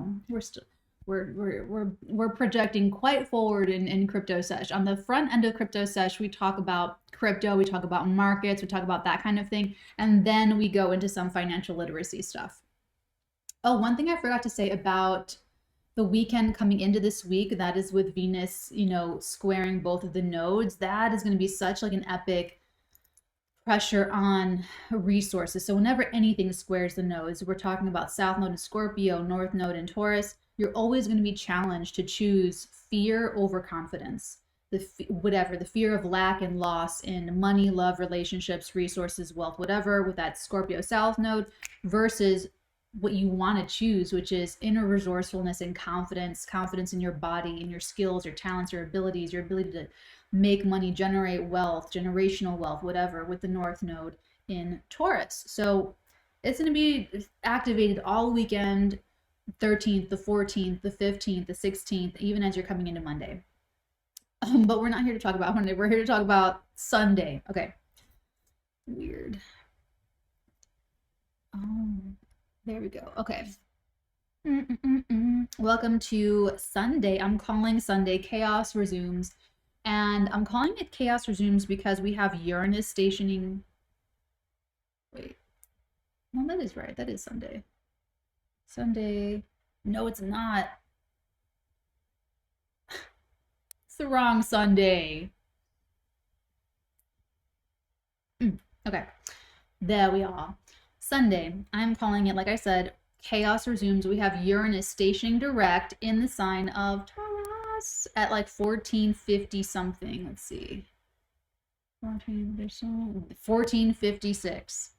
Speaker 1: we're projecting quite forward in Crypto Sesh. On the front end of Crypto Sesh, we talk about crypto, we talk about markets, we talk about that kind of thing, and then we go into some financial literacy stuff. Oh, one thing I forgot to say about the weekend coming into this week, that is with Venus, you know, squaring both of the nodes. That is going to be such like an epic pressure on resources. So whenever anything squares the nodes, we're talking about South Node in Scorpio, North Node in Taurus, you're always going to be challenged to choose fear over confidence. The fear of lack and loss in money, love, relationships, resources, wealth, whatever, with that Scorpio South Node, versus what you want to choose, which is inner resourcefulness and confidence in your body, in your skills, your talents, your abilities, your ability to make money, generate wealth, generational wealth, whatever, with the North Node in Taurus. So it's going to be activated all weekend, 13th, the 14th, the 15th, the 16th, even as you're coming into Monday. But we're not here to talk about Monday. We're here to talk about Sunday. Okay. Weird. Oh, there we go. Okay. Welcome to Sunday. I'm calling Sunday Chaos Resumes. And I'm calling it Chaos Resumes because we have Uranus stationing. Wait. No, that is right. That is Sunday. Sunday. No, it's not. It's the wrong Sunday. Okay. There we are. Sunday. I'm calling it, like I said, Chaos Resumes. We have Uranus stationing direct in the sign of Taurus at like 1450 something. Let's see. 1456.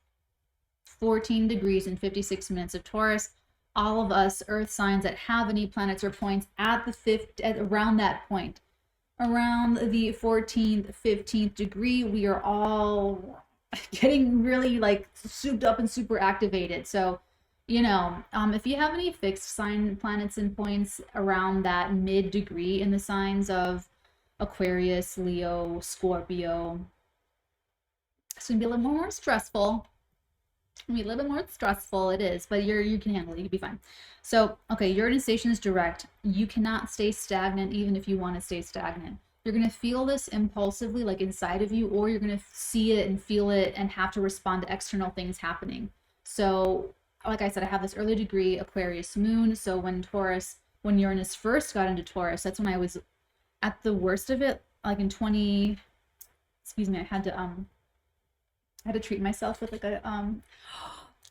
Speaker 1: 14 degrees and 56 minutes of Taurus. All of us earth signs that have any planets or points at around that point, around the 14th, 15th degree, we are all getting really like souped up and super activated. So, you know, if you have any fixed sign planets and points around that mid degree in the signs of Aquarius, Leo, Scorpio, it's gonna be a little more stressful. It's gonna be a little bit more stressful. It is, but you can handle it. You'll be fine. So, okay, Uranus station is direct. You cannot stay stagnant even if you want to stay stagnant. You're going to feel this impulsively, like inside of you, or you're going to see it and feel it and have to respond to external things happening. So, like I said, I have this early degree Aquarius moon. So when Uranus first got into Taurus, that's when I was at the worst of it, like in excuse me, I had to treat myself with like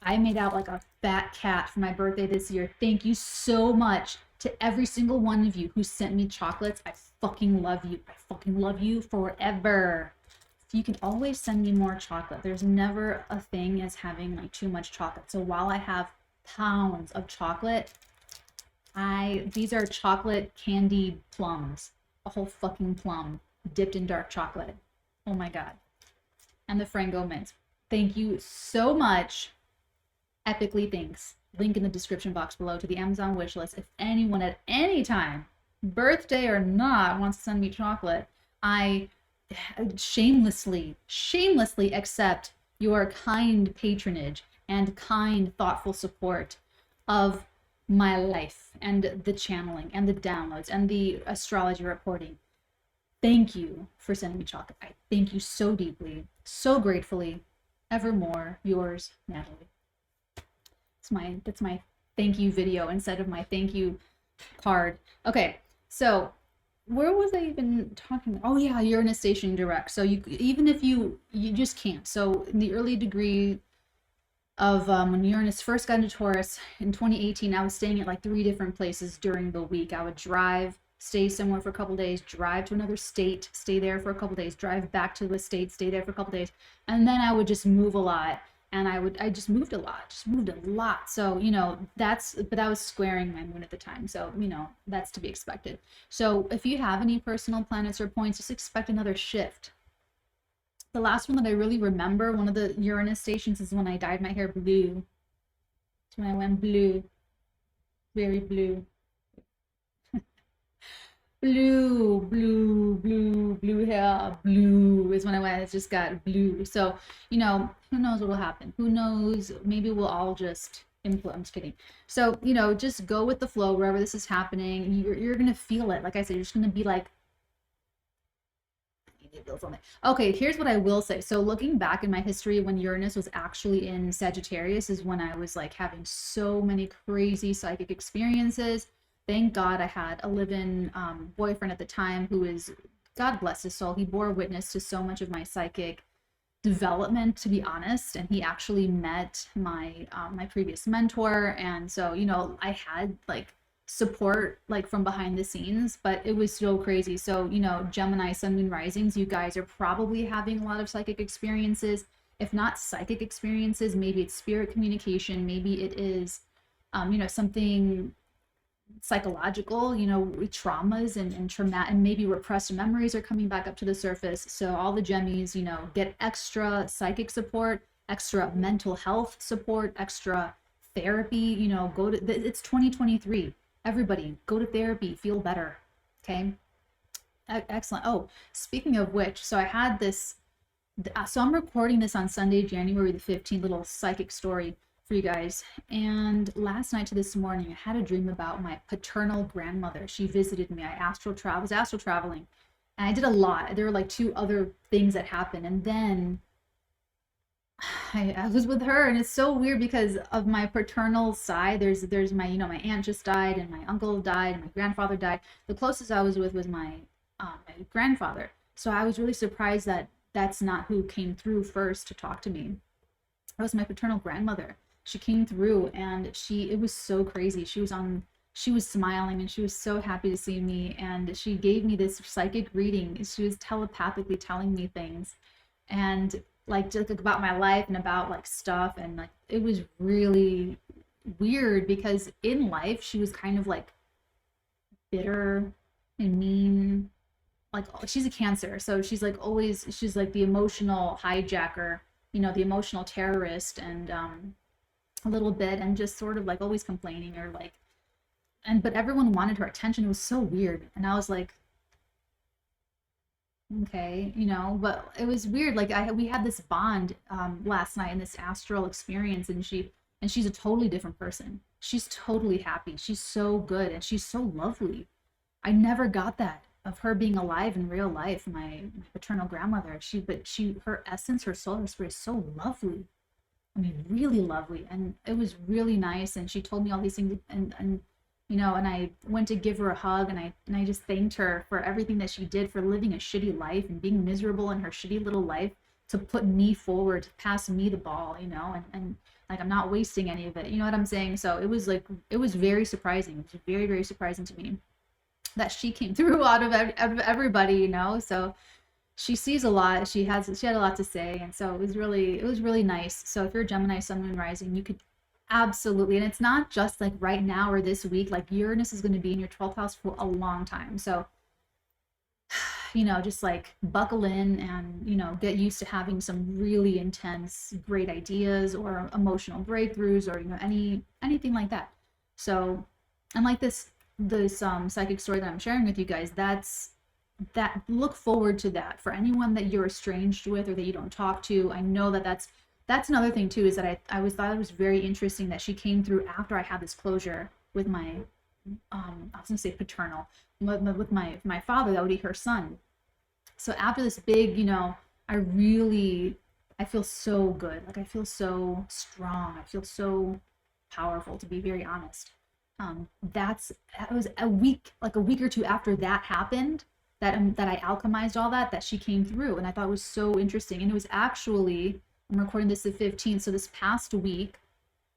Speaker 1: I made out like a fat cat for my birthday this year. Thank you so much to every single one of you who sent me chocolates. I fucking love you. I fucking love you forever. You can always send me more chocolate. There's never a thing as having like too much chocolate. So while I have pounds of chocolate, these are chocolate candy plums. A whole fucking plum dipped in dark chocolate. Oh my God. And the Frango mint. Thank you so much. Epically thanks. Link in the description box below to the Amazon wishlist. If anyone at any time, birthday or not, wants to send me chocolate, I shamelessly accept your kind patronage and kind, thoughtful support of my life and the channeling and the downloads and the astrology reporting. Thank you for sending me chocolate. I thank you so deeply, so gratefully. Evermore, yours, Natalie. That's my thank you video instead of my thank you card. Okay, so where was I even talking? Oh yeah, Uranus station direct. So you, even if you just can't. So in the early degree of when Uranus first got into Taurus in 2018, I was staying at like 3 different places during the week. I would drive, stay somewhere for a couple days, drive to another state, stay there for a couple days, drive back to the state, stay there for a couple days, and then I would just move a lot. And I just moved a lot, just moved a lot. So, but I was squaring my moon at the time. So, that's to be expected. So if you have any personal planets or points, just expect another shift. The last one that I really remember, one of the Uranus stations, is when I dyed my hair blue. It's when I went blue, very blue. Blue hair, blue is when I just got blue. So, who knows what will happen? Who knows? Maybe we'll all just influence. I'm just kidding. So, just go with the flow wherever this is happening. You're going to feel it. Like I said, you're just going to be like, okay, here's what I will say. So looking back in my history, when Uranus was actually in Sagittarius is when I was like having so many crazy psychic experiences. Thank God I had a live-in boyfriend at the time who is, God bless his soul, he bore witness to so much of my psychic development, to be honest. And he actually met my my previous mentor, and so I had like support like from behind the scenes, but it was so crazy. So Gemini sun moon risings, you guys are probably having a lot of psychic experiences. If not psychic experiences, maybe it's spirit communication, maybe it is something psychological, traumas and trauma, and maybe repressed memories are coming back up to the surface. So all the Gemmies, get extra psychic support, extra mental health support, extra therapy. Go to, it's 2023. Everybody go to therapy, feel better. Okay. Excellent. Oh, speaking of which, so I had this, so I'm recording this on Sunday, January the 15th, little psychic story for you guys. And last night to this morning, I had a dream about my paternal grandmother. She visited me. I was astral traveling, and I did a lot. There were like 2 other things that happened. And then I was with her, and it's so weird because of my paternal side. There's my my aunt just died, and my uncle died, and my grandfather died. The closest I was with was my grandfather. So I was really surprised that that's not who came through first to talk to me. It was my paternal grandmother. She came through, and it was so crazy. She was smiling, and she was so happy to see me, and she gave me this psychic reading. She was telepathically telling me things, and like just about my life and about like stuff, and like it was really weird because in life she was kind of like bitter and mean. Like she's a Cancer, so she's like the emotional hijacker, the emotional terrorist, and a little bit, and just sort of like always complaining, or like, but everyone wanted her attention. It was so weird, and I was like, okay, but it was weird. Like we had this bond last night in this astral experience, and she's a totally different person. She's totally happy. She's so good, and she's so lovely. I never got that of her being alive in real life. My paternal grandmother, her essence, her soul, her spirit is so lovely. I mean, really lovely, and it was really nice. And she told me all these things, and and I went to give her a hug, and I just thanked her for everything that she did, for living a shitty life and being miserable in her shitty little life, to put me forward, to pass me the ball, and like I'm not wasting any of it. You know what I'm saying? So it was like, it was very surprising. It was very, very surprising to me that she came through out of everybody, So she sees a lot. She had a lot to say, and so it was really nice. So if you're a Gemini sun moon rising, you could absolutely, and it's not just like right now or this week. Like Uranus is going to be in your 12th house for a long time. So just like buckle in and get used to having some really intense great ideas or emotional breakthroughs, or anything like that. So, and like this psychic story that I'm sharing with you guys, that look forward to that. For anyone that you're estranged with or that you don't talk to, I know that's another thing too, is that I thought it was very interesting that she came through after I had this closure with my I was gonna say paternal, with my father, that would be her son. So after this big, I feel so good. Like I feel so strong. I feel so powerful, to be very honest. That was a week, like a week or two after that happened, that I alchemized all that she came through, and I thought it was so interesting. And it was actually, I'm recording this the 15th, so this past week,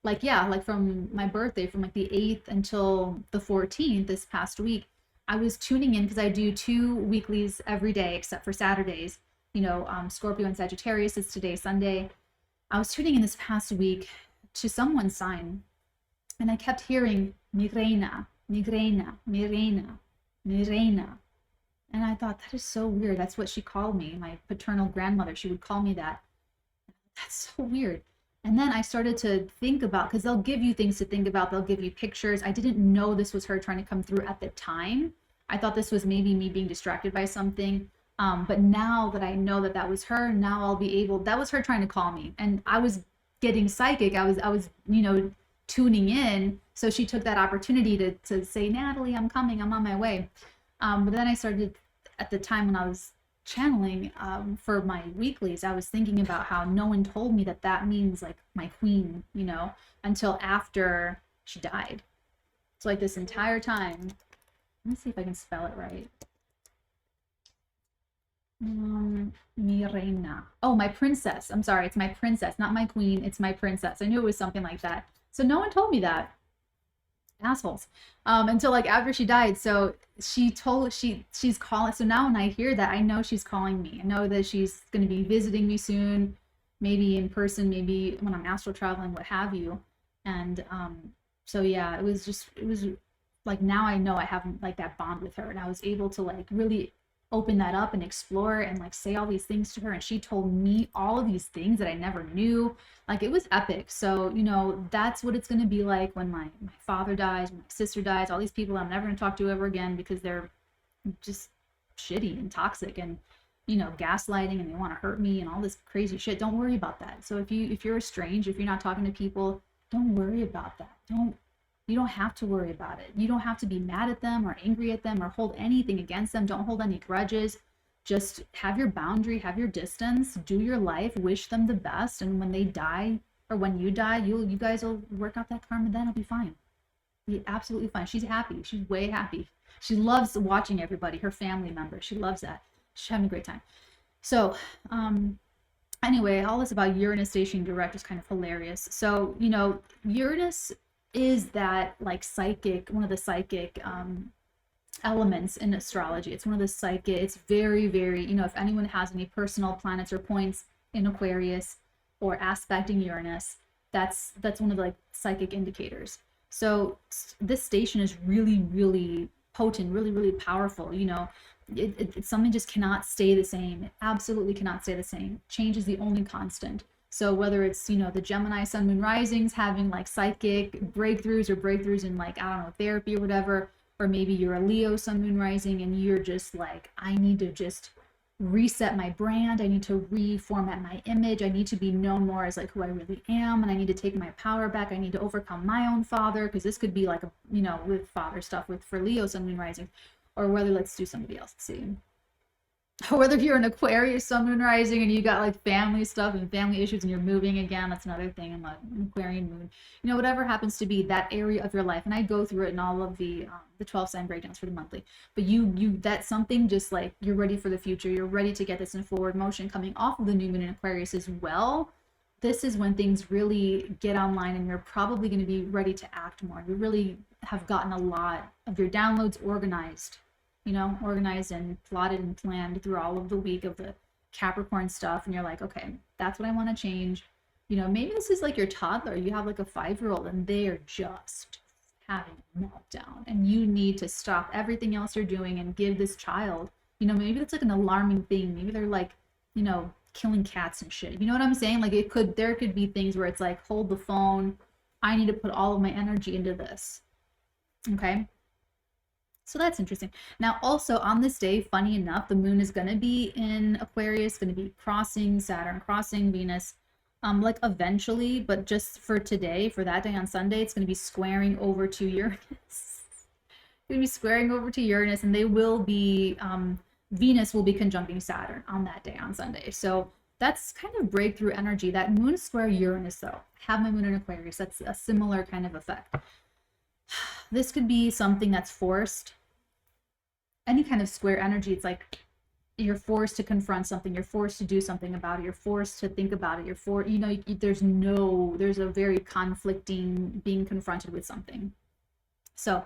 Speaker 1: like, yeah, like from my birthday, from like the 8th until the 14th, this past week, I was tuning in because I do 2 weeklies every day except for Saturdays. Scorpio and Sagittarius is today, Sunday. I was tuning in this past week to someone's sign, and I kept hearing Mirena, Mirena, Mirena, Mirena. And I thought, that is so weird. That's what she called me. My paternal grandmother, she would call me that. That's so weird. And then I started to think about, because they'll give you things to think about. They'll give you pictures. I didn't know this was her trying to come through at the time. I thought this was maybe me being distracted by something. But now that I know that that was her, now I'll be able, that was her trying to call me. And I was getting psychic. I was tuning in. So she took that opportunity to say, Natalie, I'm coming, I'm on my way. But then I started, at the time when I was channeling for my weeklies, I was thinking about how no one told me that means like my queen, until after she died. So like this entire time, let me see if I can spell it right. Mi reina. Oh, my princess. I'm sorry, it's my princess, not my queen. It's my princess. I knew it was something like that. So no one told me that. Assholes. Until like after she died. So she's calling. So now when I hear that, I know she's calling me. I know that she's going to be visiting me soon, maybe in person, maybe when I'm astral traveling, what have you. And so yeah, it was like, now I know I have like that bond with her, and I was able to like really open that up and explore and like say all these things to her, and she told me all of these things that I never knew. Like, it was epic. So that's what it's going to be like when my father dies, when my sister dies, all these people I'm never going to talk to ever again because they're just shitty and toxic and gaslighting, and they want to hurt me and all this crazy shit. Don't worry about that. So if you're estranged, if you're not talking to people, don't worry about that. You don't have to worry about it. You don't have to be mad at them or angry at them or hold anything against them. Don't hold any grudges. Just have your boundary, have your distance, do your life, wish them the best. And when they die, or when you die, you guys will work out that karma, then it'll be fine. Be absolutely fine. She's happy. She's way happy. She loves watching everybody, her family members. She loves that. She's having a great time. So, anyway, all this about Uranus stationing direct is kind of hilarious. So, Uranus is that like psychic, one of the psychic elements in astrology. It's one of the psychic, it's very, very, if anyone has any personal planets or points in Aquarius or aspecting Uranus, that's one of the like psychic indicators. So this station is really, really potent, really, really powerful. Something just cannot stay the same. It absolutely cannot stay the same. Change is the only constant. So whether it's, the Gemini sun, moon risings having like psychic breakthroughs or breakthroughs in like, I don't know, therapy or whatever, or maybe you're a Leo sun, moon rising and you're just like, I need to just reset my brand. I need to reformat my image. I need to be known more as like who I really am. And I need to take my power back. I need to overcome my own father. Cause this could be like, with father stuff for Leo sun, moon rising, or whether let's do somebody else. Let's see. Or whether you're an Aquarius sun, moon rising and you got like family stuff and family issues and you're moving again, that's another thing. I'm an Aquarian moon, whatever happens to be that area of your life. And I go through it in all of the 12 sign breakdowns for the monthly, but that's something just like you're ready for the future. You're ready to get this in forward motion coming off of the new moon in Aquarius as well. This is when things really get online and you're probably going to be ready to act more. You really have gotten a lot of your downloads organized. Organized and plotted and planned through all of the week of the Capricorn stuff. And you're like, okay, that's what I want to change. Maybe this is like your toddler. You have like a 5-year-old and they are just having a meltdown and you need to stop everything else you're doing and give this child, maybe it's like an alarming thing. Maybe they're like, killing cats and shit. You know what I'm saying? Like there could be things where it's like, hold the phone. I need to put all of my energy into this. Okay. So that's interesting. Now, also on this day, funny enough, the moon is going to be in Aquarius, going to be crossing Saturn, crossing Venus, like eventually, but just for today, for that day on Sunday, it's going to be squaring over to Uranus. It's going to be squaring over to Uranus, and they will be, Venus will be conjuncting Saturn on that day on Sunday. So That's kind of breakthrough energy. That moon square Uranus, though. I have my moon in Aquarius. That's a similar kind of effect. This could be something that's forced. Any kind of square energy, it's like you're forced to confront something. You're forced to do something about it. You're forced to think about it. There's a very conflicting being confronted with something. So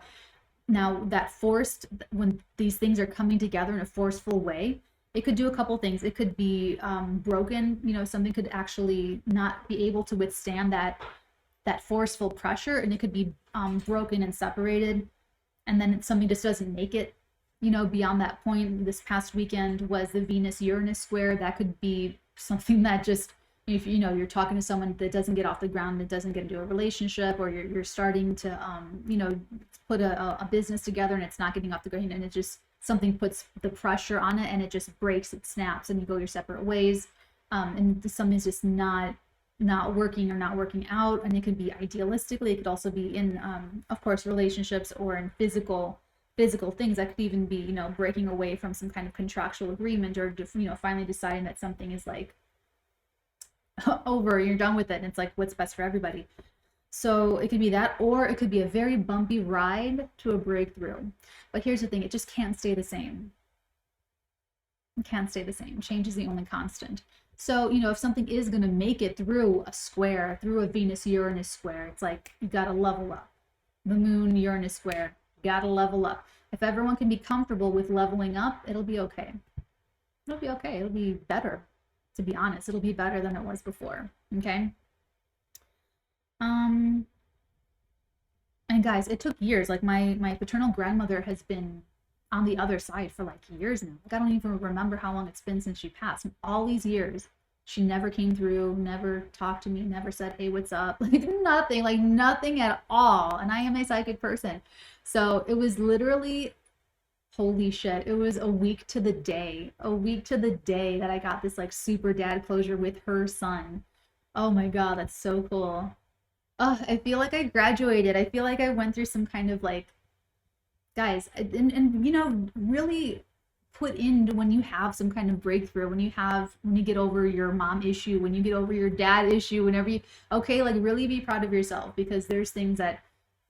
Speaker 1: now that forced, when these things are coming together in a forceful way, it could do a couple things. It could be broken, something could actually not be able to withstand that forceful pressure, and it could be broken and separated, and then something just doesn't make it, beyond that point. This past weekend was the Venus-Uranus square. That could be something that just, if you're talking to someone that doesn't get off the ground, that doesn't get into a relationship, or you're starting to put a business together and it's not getting off the ground, and it just, something puts the pressure on it and it just breaks, it snaps, and you go your separate ways, and something's just not working or not working out. And it could be idealistically, it could also be in of course relationships, or in physical things. That could even be breaking away from some kind of contractual agreement, or finally deciding that something is like over, you're done with it, and it's like what's best for everybody. So it could be that, or it could be a very bumpy ride to a breakthrough. But here's the thing, it just can't stay the same. It can't stay the same. Change is the only constant. So, if something is going to make it through a square, through a Venus-Uranus square, it's like you got to level up. The Moon-Uranus square, you got to level up. If everyone can be comfortable with leveling up, it'll be okay. It'll be okay. It'll be better, to be honest. It'll be better than it was before, okay? And guys, it took years. Like my paternal grandmother has been on the other side for like years now. Like I don't even remember how long it's been since she passed. All these years, she never came through, never talked to me, never said, hey, what's up? Like nothing at all. And I am a psychic person. So it was literally, holy shit, it was a week to the day that I got this like super dad closure with her son. Oh my God, that's so cool. I feel like I graduated. I feel like I went through some kind of like, guys, and really put in when you have some kind of breakthrough, when you get over your mom issue, when you get over your dad issue, whenever like really be proud of yourself, because there's things that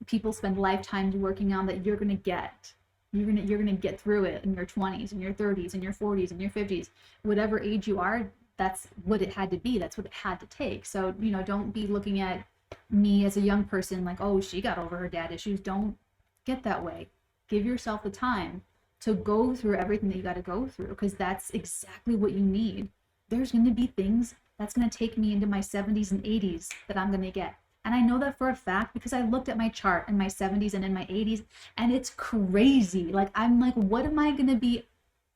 Speaker 1: people spend lifetimes working on that you're gonna get. You're gonna get through it in your 20s, in your 30s, in your 40s, in your 50s, whatever age you are. That's what it had to be. That's what it had to take. So don't be looking at me as a young person like, oh, she got over her dad issues. Don't get that way. Give yourself the time to go through everything that you got to go through, because that's exactly what you need. There's going to be things that's going to take me into my 70s and 80s that I'm going to get. And I know that for a fact because I looked at my chart in my 70s and in my 80s, and it's crazy. Like, I'm like, what am I going to be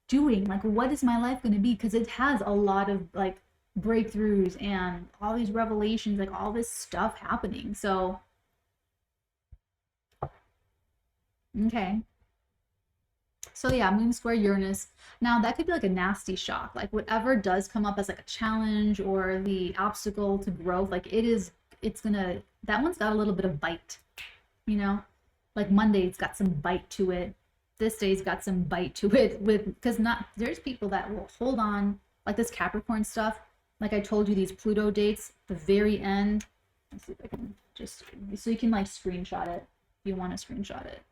Speaker 1: doing? Like, what is my life going to be? Because it has a lot of like breakthroughs and all these revelations, like all this stuff happening. So okay, so yeah, moon square Uranus. Now that could be like a nasty shock, like whatever does come up as like a challenge or the obstacle to growth, like that one's got a little bit of bite, like Monday's got some bite to it. This day's got some bite to it, because there's people that will hold on, like this Capricorn stuff. Like I told you, these Pluto dates, the very end. Let's see if I can just, so you can like screenshot it if you want to screenshot it.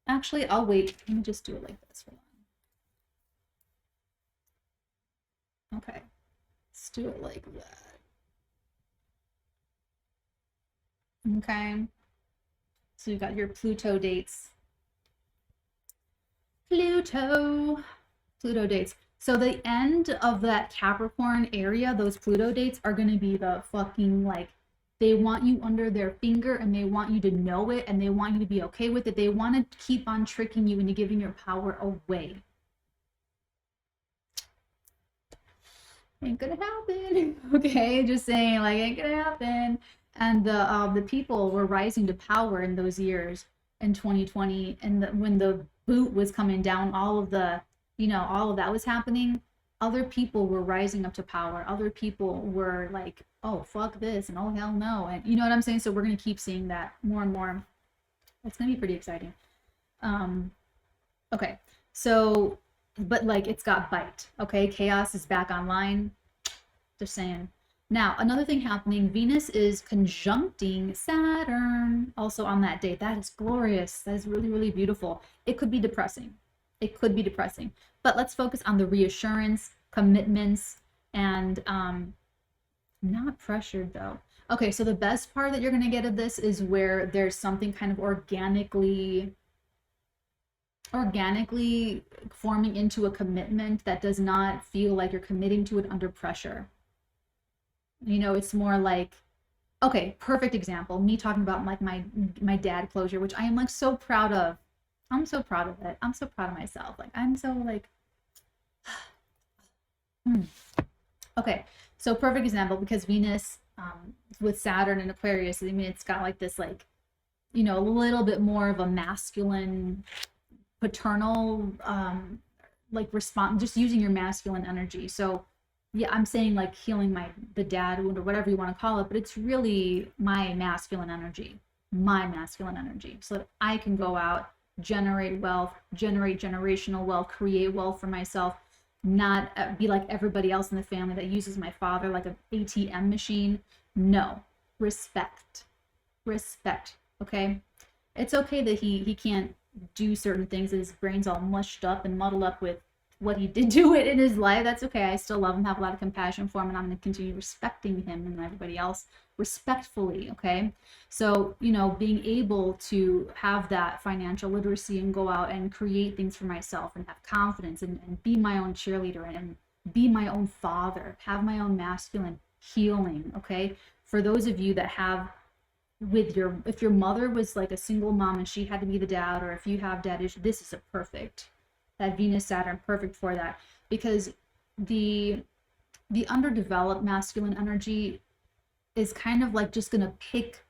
Speaker 1: Actually, I'll wait. Let me just do it like this. Hold on. Okay. Let's do it like that. Okay. So you got your Pluto dates. Pluto dates. So the end of that Capricorn area, those Pluto dates are going to be the fucking like, they want you under their finger, and they want you to know it, and they want you to be okay with it. They want to keep on tricking you into giving your power away. Ain't gonna happen. Okay, just saying, like, ain't gonna happen. And the people were rising to power in those years in 2020, and when the boot was coming down, all of that was happening. Other people were rising up to power. Other people were like, oh, fuck this, and oh, hell no. And you know what I'm saying? So we're going to keep seeing that more and more. It's going to be pretty exciting. Okay. So, but like, it's got bite. Okay. Chaos is back online. Just saying. Now, another thing happening, Venus is conjuncting Saturn also on that day. That is glorious. That is really, really beautiful. It could be depressing. It could be depressing. But let's focus on the reassurance, commitments, and not pressured though. Okay, so the best part that you're going to get of this is where there's something kind of organically forming into a commitment that does not feel like you're committing to it under pressure. You know, it's more like, okay, perfect example, me talking about like my dad closure, which I am like so proud of. I'm so proud of it. I'm so proud of myself. Like I'm so like okay, so perfect example, because Venus with Saturn and Aquarius, I mean, it's got like this like, you know, a little bit more of a masculine paternal like response, just using your masculine energy. So yeah, I'm saying like healing the dad wound or whatever you want to call it, but it's really my masculine energy, so that I can go out, generate wealth, generate generational wealth, create wealth for myself, not be like everybody else in the family that uses my father like an ATM machine. No, respect. Okay, it's okay that he can't do certain things, his brain's all mushed up and muddled up with what he did do it in his life. That's okay. I still love him, have a lot of compassion for him, and I'm going to continue respecting him and everybody else respectfully. Okay, so you know, being able to have that financial literacy and go out and create things for myself and have confidence and be my own cheerleader and be my own father, have my own masculine healing. Okay, for those of you that have if your mother was like a single mom and she had to be the dad, or if you have dad issues, this is a perfect, that Venus Saturn, perfect for that, because the underdeveloped masculine energy is kind of like just gonna pick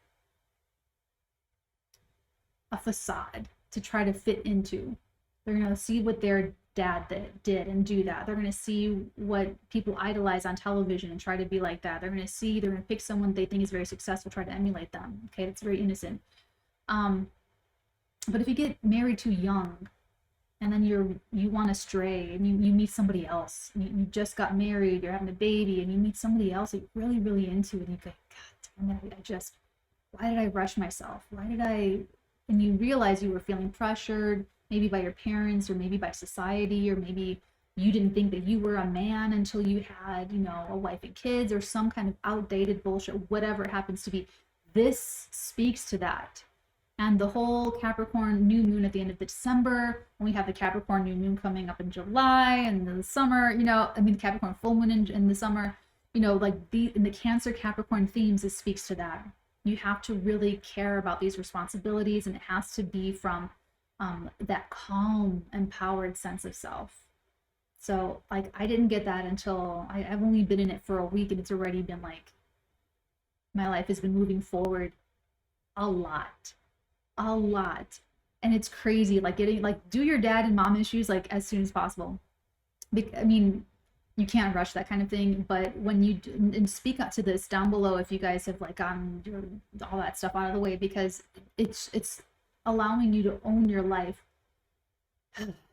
Speaker 1: a facade to try to fit into. They're gonna see what their dad did and do that. They're gonna see what people idolize on television and try to be like that. They're gonna pick someone they think is very successful, try to emulate them. Okay, it's very innocent. But if you get married too young, and then you want to stray and you meet somebody else, you just got married, you're having a baby, and you meet somebody else that you're really, really into, and you go, God damn it, why did I rush myself? And you realize you were feeling pressured, maybe by your parents, or maybe by society, or maybe you didn't think that you were a man until you had, you know, a wife and kids, or some kind of outdated bullshit, whatever it happens to be. This speaks to that. And the whole Capricorn new moon at the end of December, when we have the Capricorn new moon coming up in July, and the summer, you know, I mean, the Capricorn full moon in the summer, you know, like in the Cancer Capricorn themes, it speaks to that. You have to really care about these responsibilities, and it has to be from that calm, empowered sense of self. So like, I didn't get that until I've only been in it for a week, and it's already been like, my life has been moving forward a lot. And it's crazy, like getting like, do your dad and mom issues like as soon as possible. I mean, you can't rush that kind of thing, but when you do, and speak up to this down below if you guys have like gotten all that stuff out of the way, because it's allowing you to own your life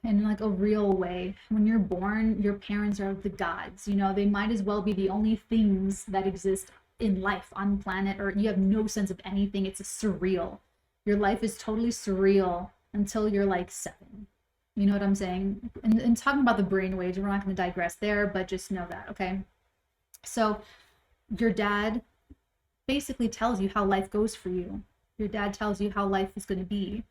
Speaker 1: in like a real way. When you're born, your parents are the gods, you know, they might as well be the only things that exist in life on the planet, or you have no sense of anything. It's surreal. Your life is totally surreal until you're like 7. You know what I'm saying? And talking about the brain waves, we're not going to digress there, but just know that, okay? So your dad basically tells you how life goes for you. Your dad tells you how life is going to be.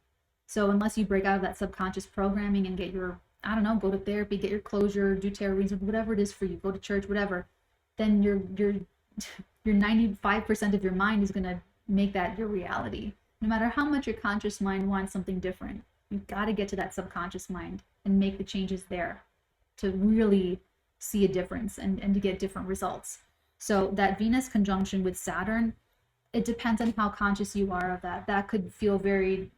Speaker 1: So unless you break out of that subconscious programming and get your, I don't know, go to therapy, get your closure, do tarot readings, whatever it is for you, go to church, whatever, then your 95% of your mind is going to make that your reality. No matter how much your conscious mind wants something different, you've got to get to that subconscious mind and make the changes there to really see a difference and to get different results. So that Venus conjunction with Saturn, it depends on how conscious you are of that. That could feel very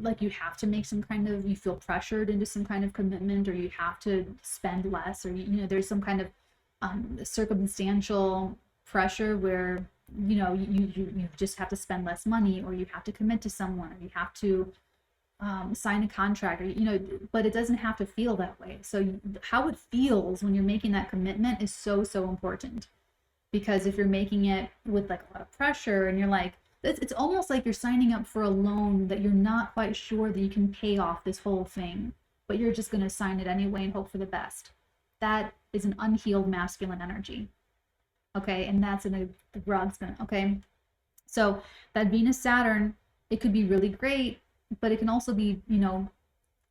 Speaker 1: like you have to make some kind of, you feel pressured into some kind of commitment, or you have to spend less, or, you know, there's some kind of circumstantial pressure where, you know, you just have to spend less money, or you have to commit to someone, or you have to sign a contract, or, you know, but it doesn't have to feel that way. So how it feels when you're making that commitment is so, so important. Because if you're making it with like a lot of pressure and you're like, it's almost like you're signing up for a loan that you're not quite sure that you can pay off this whole thing, but you're just going to sign it anyway and hope for the best. That is an unhealed masculine energy. Okay, and that's in the rug's gonna, okay? So that Venus Saturn, it could be really great, but it can also be, you know,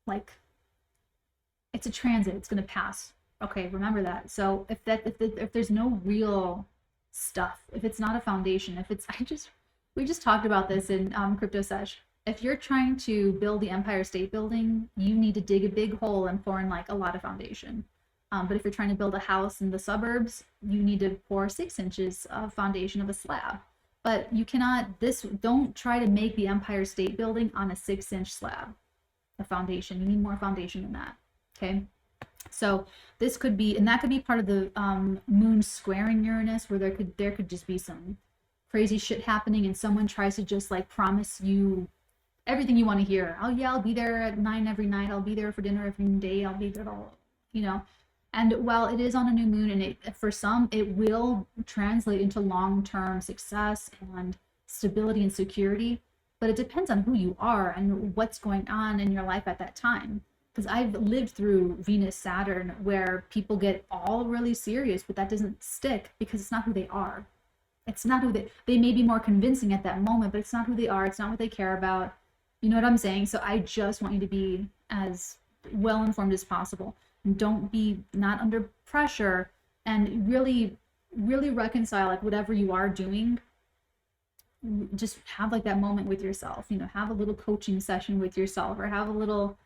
Speaker 1: like it's a transit, it's going to pass. Okay, remember that. So if there's no real stuff, if it's not a foundation, if it's we just talked about this in Crypto Sesh. If you're trying to build the Empire State Building, you need to dig a big hole and pour in like a lot of foundation. But if you're trying to build a house in the suburbs, you need to pour 6 inches of foundation of a slab. But you cannot, don't try to make the Empire State Building on a 6-inch slab, a foundation. You need more foundation than that, okay? So this could be, and that could be part of the moon squaring Uranus, where there could just be some crazy shit happening and someone tries to just like promise you everything you want to hear. Oh yeah, I'll be there at 9 every night. I'll be there for dinner every day. I'll be there all, you know. And while it is on a new moon, and for some, it will translate into long-term success and stability and security, but it depends on who you are and what's going on in your life at that time. Because I've lived through Venus Saturn where people get all really serious, but that doesn't stick because it's not who they are. It's not who they may be more convincing at that moment, but it's not who they are. It's not what they care about. You know what I'm saying? So I just want you to be as well informed as possible. Don't be not under pressure, and really reconcile like whatever you are doing. Just have like that moment with yourself, you know, have a little coaching session with yourself, or have a little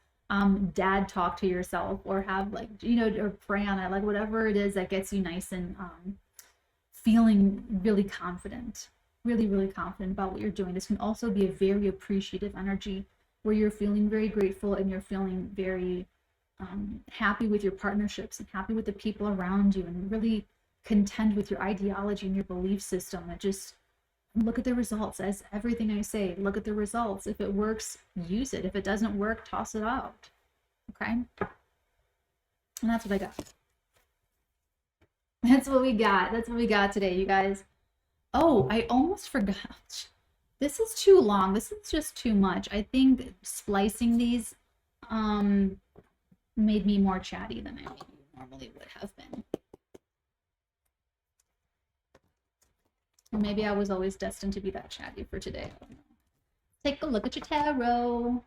Speaker 1: dad talk to yourself, or have like, you know, or pray on it, like whatever it is that gets you nice and feeling really confident, really confident about what you're doing. This can also be a very appreciative energy where you're feeling very grateful and you're feeling very happy with your partnerships and happy with the people around you, and really content with your ideology and your belief system. And just look at the results. As everything I say, look at the results. If it works, use it. If it doesn't work, toss it out. Okay? And that's what I got. That's what we got. That's what we got today, you guys. Oh, I almost forgot. This is too long. This is just too much. I think splicing these made me more chatty than I normally would have been. Or maybe I was always destined to be that chatty for today. I don't know. Take a look at your tarot.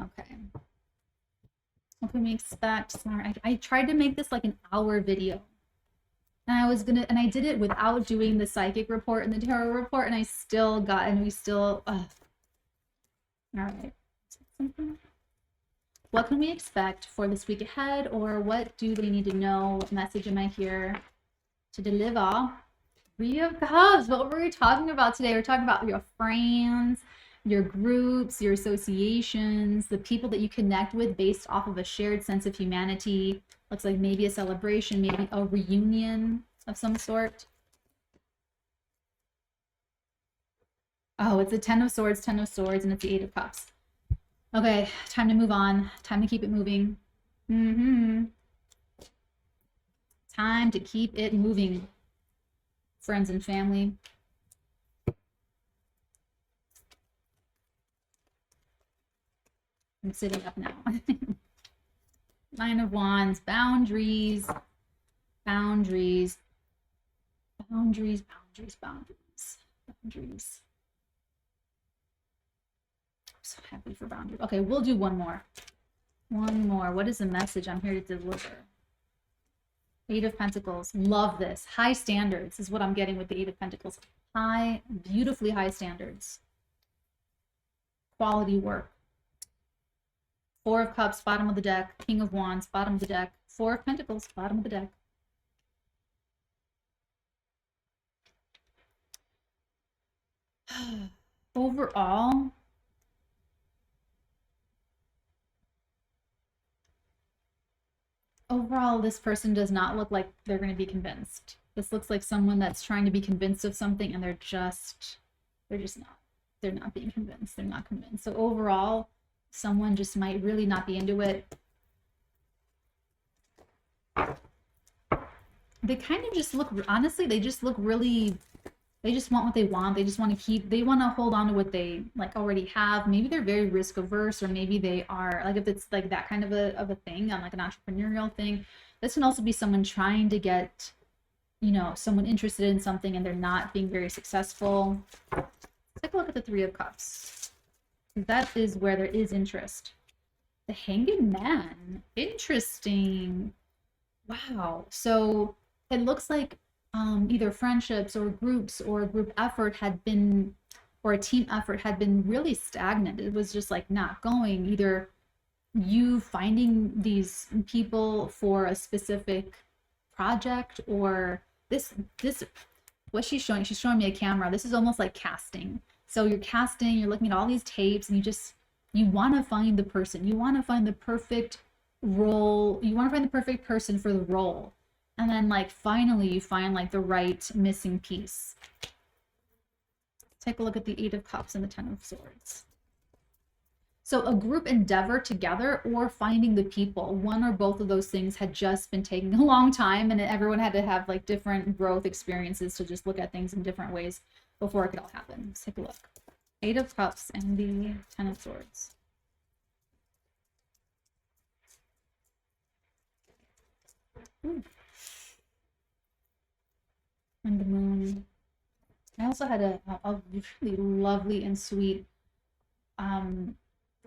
Speaker 1: Okay. What can we expect? I tried to make this like an hour video. And I did it without doing the psychic report and the tarot report, and I still got, and we still, all right. What can we expect for this week ahead, or what do they need to know? What message am I here to deliver? 3 of Cups. What were we talking about today? We're talking about your friends, your groups, your associations, the people that you connect with based off of a shared sense of humanity. Looks like maybe a celebration, maybe a reunion of some sort. Oh, it's the 10 of Swords, and it's the 8 of Cups. Okay, time to move on. Time to keep it moving. Time to keep it moving. Friends and family. I'm sitting up now. 9 of Wands, boundaries, boundaries, boundaries, boundaries, boundaries, boundaries. I'm so happy for boundaries. Okay, we'll do one more. One more. What is the message I'm here to deliver? 8 of Pentacles. Love this. High standards is what I'm getting with the 8 of Pentacles. High, beautifully high standards. Quality work. 4 of Cups, bottom of the deck. King of Wands, bottom of the deck. 4 of Pentacles, bottom of the deck. Overall, this person does not look like they're going to be convinced. This looks like someone that's trying to be convinced of something, and they're just not. They're not being convinced. They're not convinced. So overall, someone just might really not be into it. they kind of just look, honestly, they just look really, they just want what they want. They just want to keep, they want to hold on to what they like already have. Maybe they're very risk averse, or maybe they are like, if it's like that kind of a thing, on like an entrepreneurial thing. This can also be someone trying to get, you know, someone interested in something and they're not being very successful. Let's take a look at the Three of Cups. That is where there is interest. The Hanged Man. Interesting. Wow. So it looks like either friendships or groups or a group effort had been, or a team effort had been really stagnant. It was just like not going. Either you finding these people for a specific project, or this what she's showing me a camera. This is almost like casting. So you're casting, you're looking at all these tapes, and you want to find the person. You want to find the perfect role. You want to find the perfect person for the role. And then like finally you find like the right missing piece. Take a look at the Eight of Cups and the Ten of Swords. So a group endeavor together, or finding the people. One or both of those things had just been taking a long time, and everyone had to have like different growth experiences to just look at things in different ways before it could all happen. Let's take a look. Eight of Cups and the Ten of Swords. Ooh. And the Moon. I also had a really lovely and sweet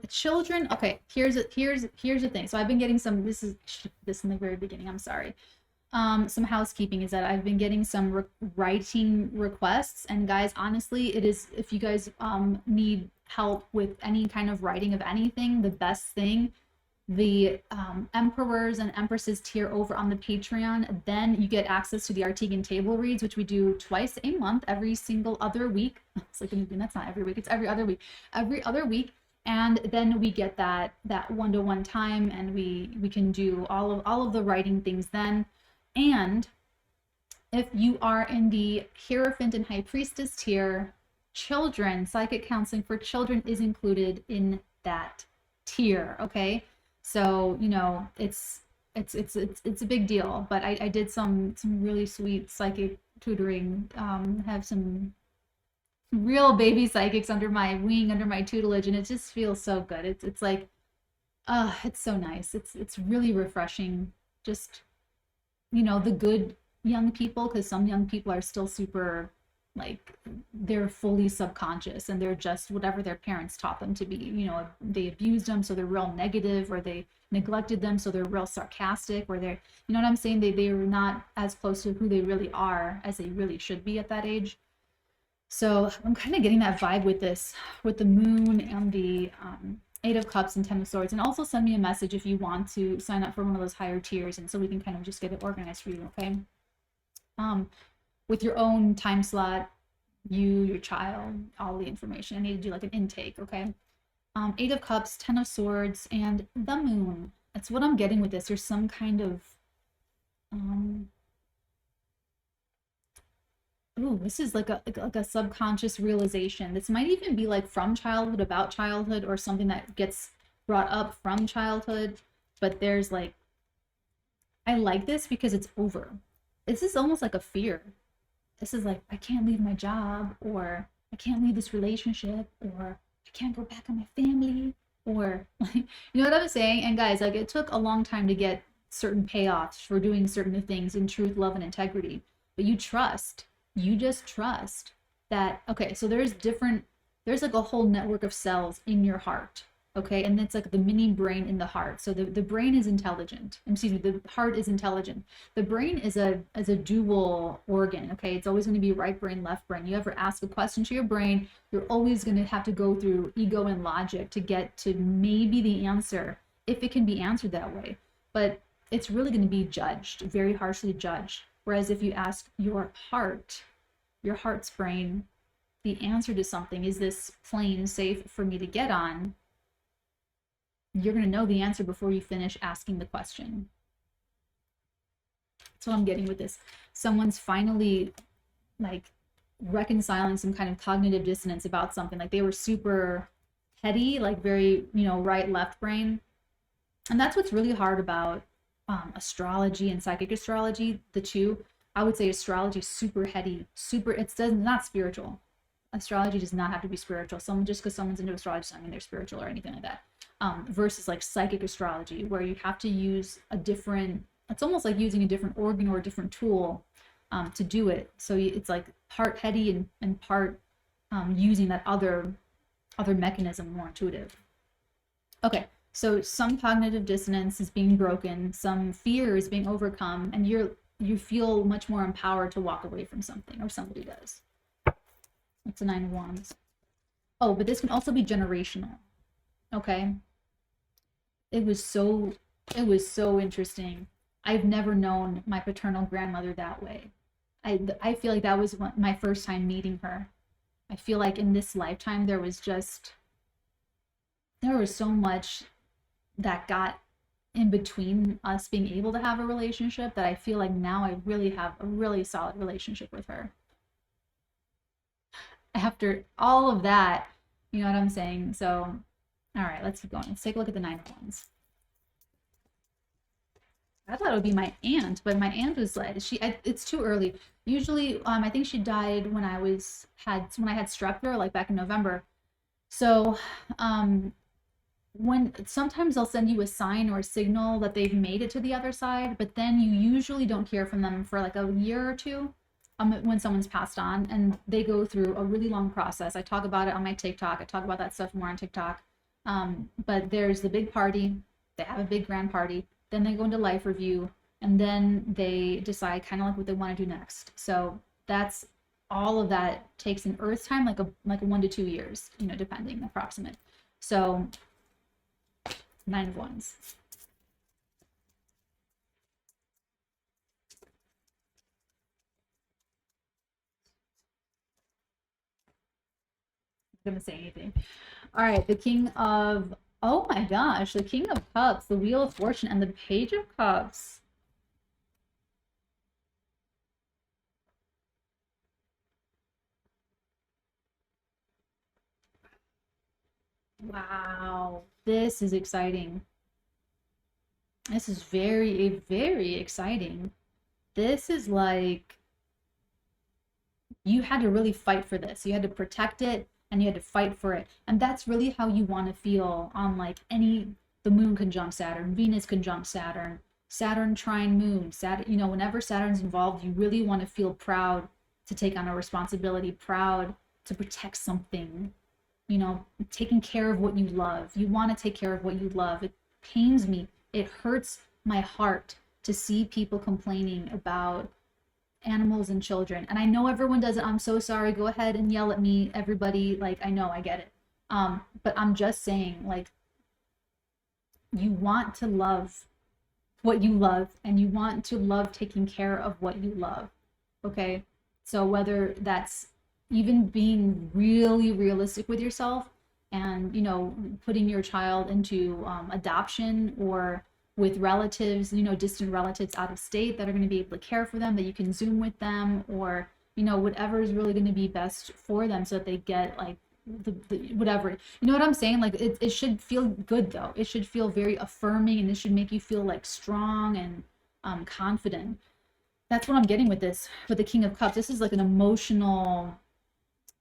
Speaker 1: children. Okay, here's the thing. So I've been getting some, this in the very beginning, I'm sorry. Some housekeeping is that I've been getting some writing requests, and guys, honestly, it is, if you guys need help with any kind of writing of anything, the best thing, the Emperors and Empresses tier over on the Patreon, then you get access to the Artegan table reads, which we do twice a month, every single other week. It's like, that's not every week, it's every other week. Every other week. And then we get that one-to-one time, and we can do all of the writing things then. And if you are in the Hierophant and High Priestess tier, children, psychic counseling for children is included in that tier, okay? So, you know, it's a big deal, but I did some really sweet psychic tutoring, have some real baby psychics under my wing, under my tutelage, and it just feels so good. It's like, it's so nice. It's really refreshing. Just, you know, the good young people, because some young people are still super, like, they're fully subconscious and they're just whatever their parents taught them to be. You know, they abused them, so they're real negative, or they neglected them, so they're real sarcastic, or they're, you know what I'm saying? They're not as close to who they really are as they really should be at that age. So I'm kind of getting that vibe with this, with the Moon and the Eight of Cups and Ten of Swords. And also send me a message if you want to sign up for one of those higher tiers, and so we can kind of just get it organized for you, okay? With your own time slot, your child, all the information. I need to do like an intake, okay? Eight of Cups, Ten of Swords, and the Moon. That's what I'm getting with this. There's some kind of ooh, this is like a subconscious realization. This might even be like from childhood, about childhood, or something that gets brought up from childhood. But there's like, I like this because it's over. This is almost like a fear. This is like, I can't leave my job, or I can't leave this relationship, or I can't go back on my family, or like, you know what I'm saying? And guys, like, it took a long time to get certain payoffs for doing certain things in truth, love, and integrity. But you just trust that, okay, so there's like a whole network of cells in your heart, okay? And it's like the mini brain in the heart. So the brain is intelligent. Excuse me, the heart is intelligent. The brain is a dual organ, okay? It's always going to be right brain, left brain. You ever ask a question to your brain, you're always going to have to go through ego and logic to get to maybe the answer, if it can be answered that way. But it's really going to be judged, very harshly judged. Whereas if you ask your heart's brain, the answer to something, is this plane safe for me to get on? You're going to know the answer before you finish asking the question. That's what I'm getting with this. Someone's finally like reconciling some kind of cognitive dissonance about something. Like they were super heady, like very, you know, right, left brain. And that's what's really hard about astrology and psychic astrology, the two, I would say astrology is super heady, super, it's not spiritual. Astrology does not have to be spiritual. Someone, just because someone's into astrology doesn't mean they're spiritual or anything like that. Versus like psychic astrology, where you have to use a different, it's almost like using a different organ or a different tool to do it. So it's like part heady and part using that other mechanism, more intuitive. Okay, so some cognitive dissonance is being broken, some fear is being overcome, and you feel much more empowered to walk away from something, or somebody does. It's a 9 of Wands. Oh, but this can also be generational. Okay. It was so interesting. I've never known my paternal grandmother that way. I feel like that was my first time meeting her. I feel like in this lifetime there was so much that got in between us being able to have a relationship that I feel like now I really have a really solid relationship with her. After all of that, you know what I'm saying? So, all right, let's keep going. Let's take a look at the 9 of Wands. I thought it would be my aunt, but my aunt was like, it's too early. Usually, I think she died when I had strep throat, like back in November. So, when sometimes they'll send you a sign or a signal that they've made it to the other side, but then you usually don't hear from them for like a year or two, when someone's passed on, and they go through a really long process. I talk about it on my TikTok. I talk about that stuff more on TikTok. But there's the big party. They have a big grand party. Then they go into life review, and then they decide kind of like what they want to do next. So that's all of that takes in Earth time, like a 1 to 2 years, you know, depending, approximate. So 9 of Wands. I'm gonna say anything. All right, the King of, oh my gosh, the King of Cups, the Wheel of Fortune, and the Page of Cups. Wow, this is exciting. This is very, very exciting. This is like, you had to really fight for this. You had to protect it and you had to fight for it. And that's really how you want to feel on like the moon conjunct Saturn, Venus conjunct Saturn, Saturn trine moon, Saturn, you know, whenever Saturn's involved, you really want to feel proud to take on a responsibility, proud to protect something, you know, taking care of what you love. You want to take care of what you love. It pains me. It hurts my heart to see people complaining about animals and children. And I know everyone does it. I'm so sorry. Go ahead and yell at me, everybody. Like, I know, I get it. But I'm just saying, like, you want to love what you love, and you want to love taking care of what you love. Okay? So whether that's even being really realistic with yourself and, you know, putting your child into adoption, or with relatives, you know, distant relatives out of state that are going to be able to care for them, that you can Zoom with them, or, you know, whatever is really going to be best for them so that they get like the whatever, you know what I'm saying? Like it should feel good though. It should feel very affirming, and it should make you feel like strong and confident. That's what I'm getting with this, with the King of Cups. This is like an emotional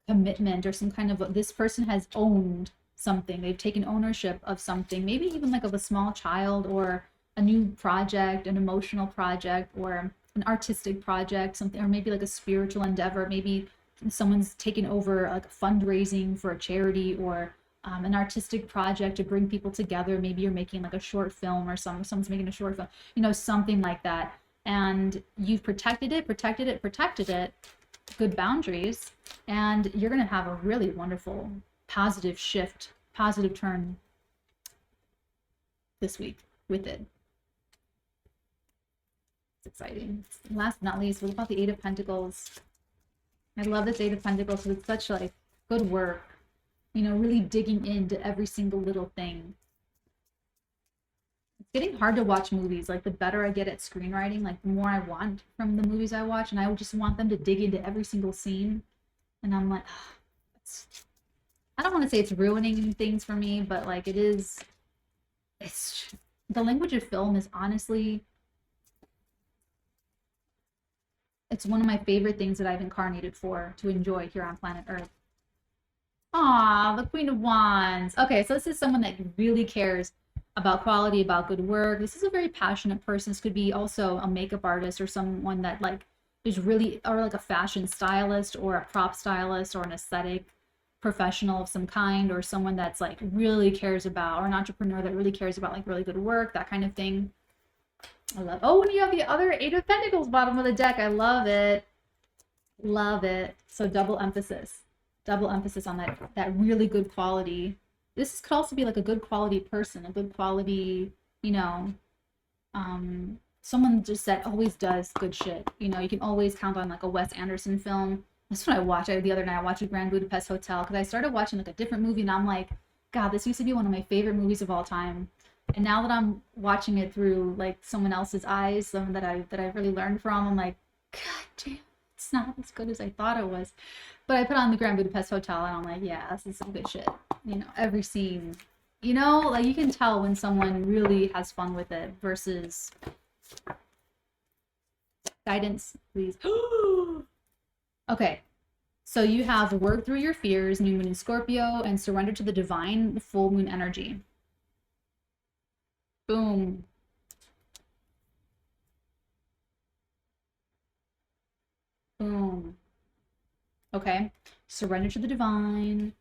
Speaker 1: commitment, or some kind of, this person has owned something. They've taken ownership of something, maybe even like of a small child, or a new project, an emotional project, or an artistic project, something, or maybe like a spiritual endeavor. Maybe someone's taken over like fundraising for a charity, or an artistic project to bring people together. Maybe you're making like a short film, or someone's making a short film, you know, something like that. And you've protected it, good boundaries, and you're going to have a really wonderful positive shift, positive turn this week with it. It's exciting. Last but not least, what about the Eight of Pentacles? I love this Eight of Pentacles because it's such like good work, you know, really digging into every single little thing. It's getting hard to watch movies. Like the better I get at screenwriting, like the more I want from the movies I watch, and I just want them to dig into every single scene. And I'm like, oh, I don't want to say it's ruining things for me, but like it is, it's, the language of film is honestly It's one of my favorite things that I've incarnated for to enjoy here on planet Earth. Ah, the Queen of Wands. Okay, so this is someone that really cares about quality, about good work. This is a very passionate person. This could be also a makeup artist or someone that like is really, or like a fashion stylist or a prop stylist or an aesthetic professional of some kind, or someone that's like really cares about, or an entrepreneur that really cares about like really good work, that kind of thing. I love, oh, and you have the other Eight of Pentacles bottom of the deck. I love it. Love it. So double emphasis on that really good quality. This could also be like a good quality person, a good quality, you know, someone just that always does good shit. You know, you can always count on like a Wes Anderson film. That's what I watched. The other night I watched Grand Budapest Hotel because I started watching like a different movie and I'm like, God, this used to be one of my favorite movies of all time. And now that I'm watching it through like someone else's eyes, someone that I really learned from, I'm like, God damn, it's not as good as I thought it was. But I put on the Grand Budapest Hotel and I'm like, yeah, this is some good shit. You know, every scene, you know, like you can tell when someone really has fun with it versus guidance, please. Okay, so you have work through your fears, new moon in Scorpio, and surrender to the divine full moon energy. Boom. Boom. Okay, surrender to the divine,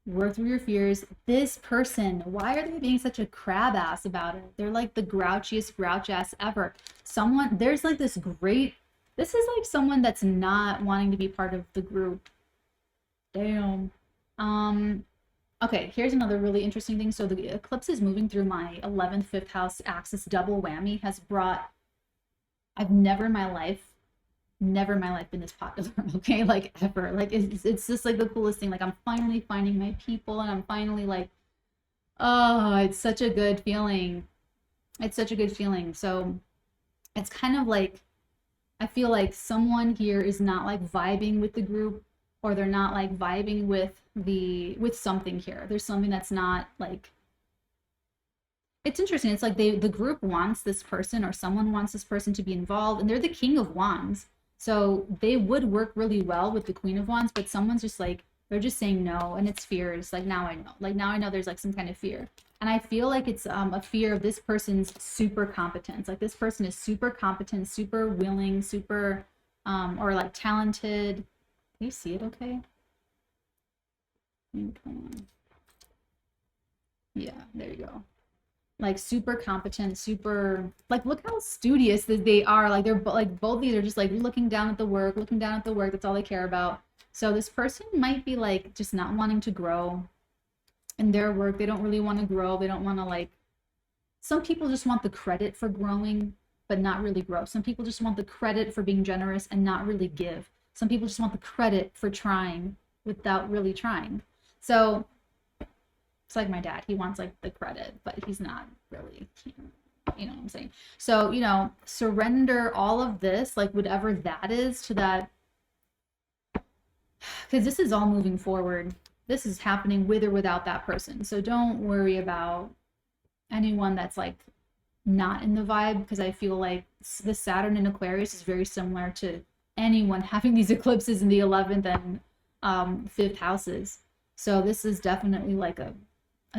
Speaker 1: work through your fears. This person, why are they being such a crab ass about it? They're like the grouchiest grouch ass ever. Someone, there's like this great, this is like someone that's not wanting to be part of the group. Damn. Okay, here's another really interesting thing. So the eclipse is moving through my 11th, 5th house axis. Double whammy has brought, I've never in my life been this popular, okay? Like ever. Like it's just like the coolest thing. Like I'm finally finding my people and I'm finally like, oh, it's such a good feeling. It's such a good feeling. So it's kind of like, I feel like someone here is not like vibing with the group, or they're not like vibing with something here. There's something that's not like, it's interesting. It's like the group wants this person, or someone wants this person to be involved, and they're the King of Wands. So they would work really well with the Queen of Wands, but someone's just like, they're just saying no, and it's fears. Like now I know. Like now I know there's like some kind of fear. And I feel like it's a fear of this person's super competence. Like this person is super competent, super willing, super, or like talented. Can you see it okay? Come on. Yeah, there you go. Like super competent, super, like look how studious that they are. Like they're like both these are just like looking down at the work, that's all they care about. So this person might be like just not wanting to grow in their work. They don't really want to grow. They don't want to like, some people just want the credit for growing but not really grow. Some people just want the credit for being generous and not really give. Some people just want the credit for trying without really trying. So it's like my dad. He wants like the credit, but he's not really, you know what I'm saying? So, you know, surrender all of this, like whatever that is, to that, because this is all moving forward. This is happening with or without that person. So don't worry about anyone that's like not in the vibe, because I feel like the Saturn in Aquarius is very similar to anyone having these eclipses in the 11th and 5th houses. So this is definitely like a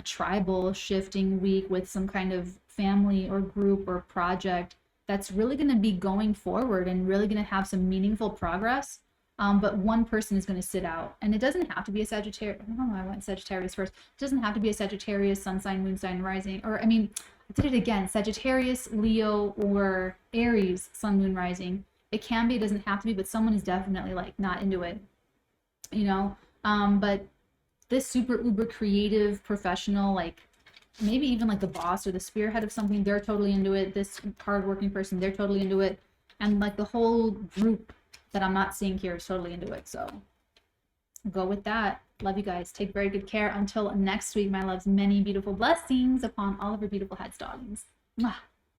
Speaker 1: tribal shifting week with some kind of family or group or project that's really going to be going forward and really going to have some meaningful progress. But one person is going to sit out, and it doesn't have to be a Sagittarius. I don't know, I went Sagittarius first. It doesn't have to be a Sagittarius, sun sign, moon sign, rising, or I mean, I did it again, Sagittarius, Leo, or Aries, sun, moon, rising. It can be, it doesn't have to be, but someone is definitely like not into it, you know? But this super uber creative professional, like maybe even like the boss or the spearhead of something, they're totally into it. This hardworking person, they're totally into it. And like the whole group that I'm not seeing here is totally into it. So go with that. Love you guys. Take very good care. Until next week, my loves, many beautiful blessings upon all of your beautiful heads, darlings. Mwah.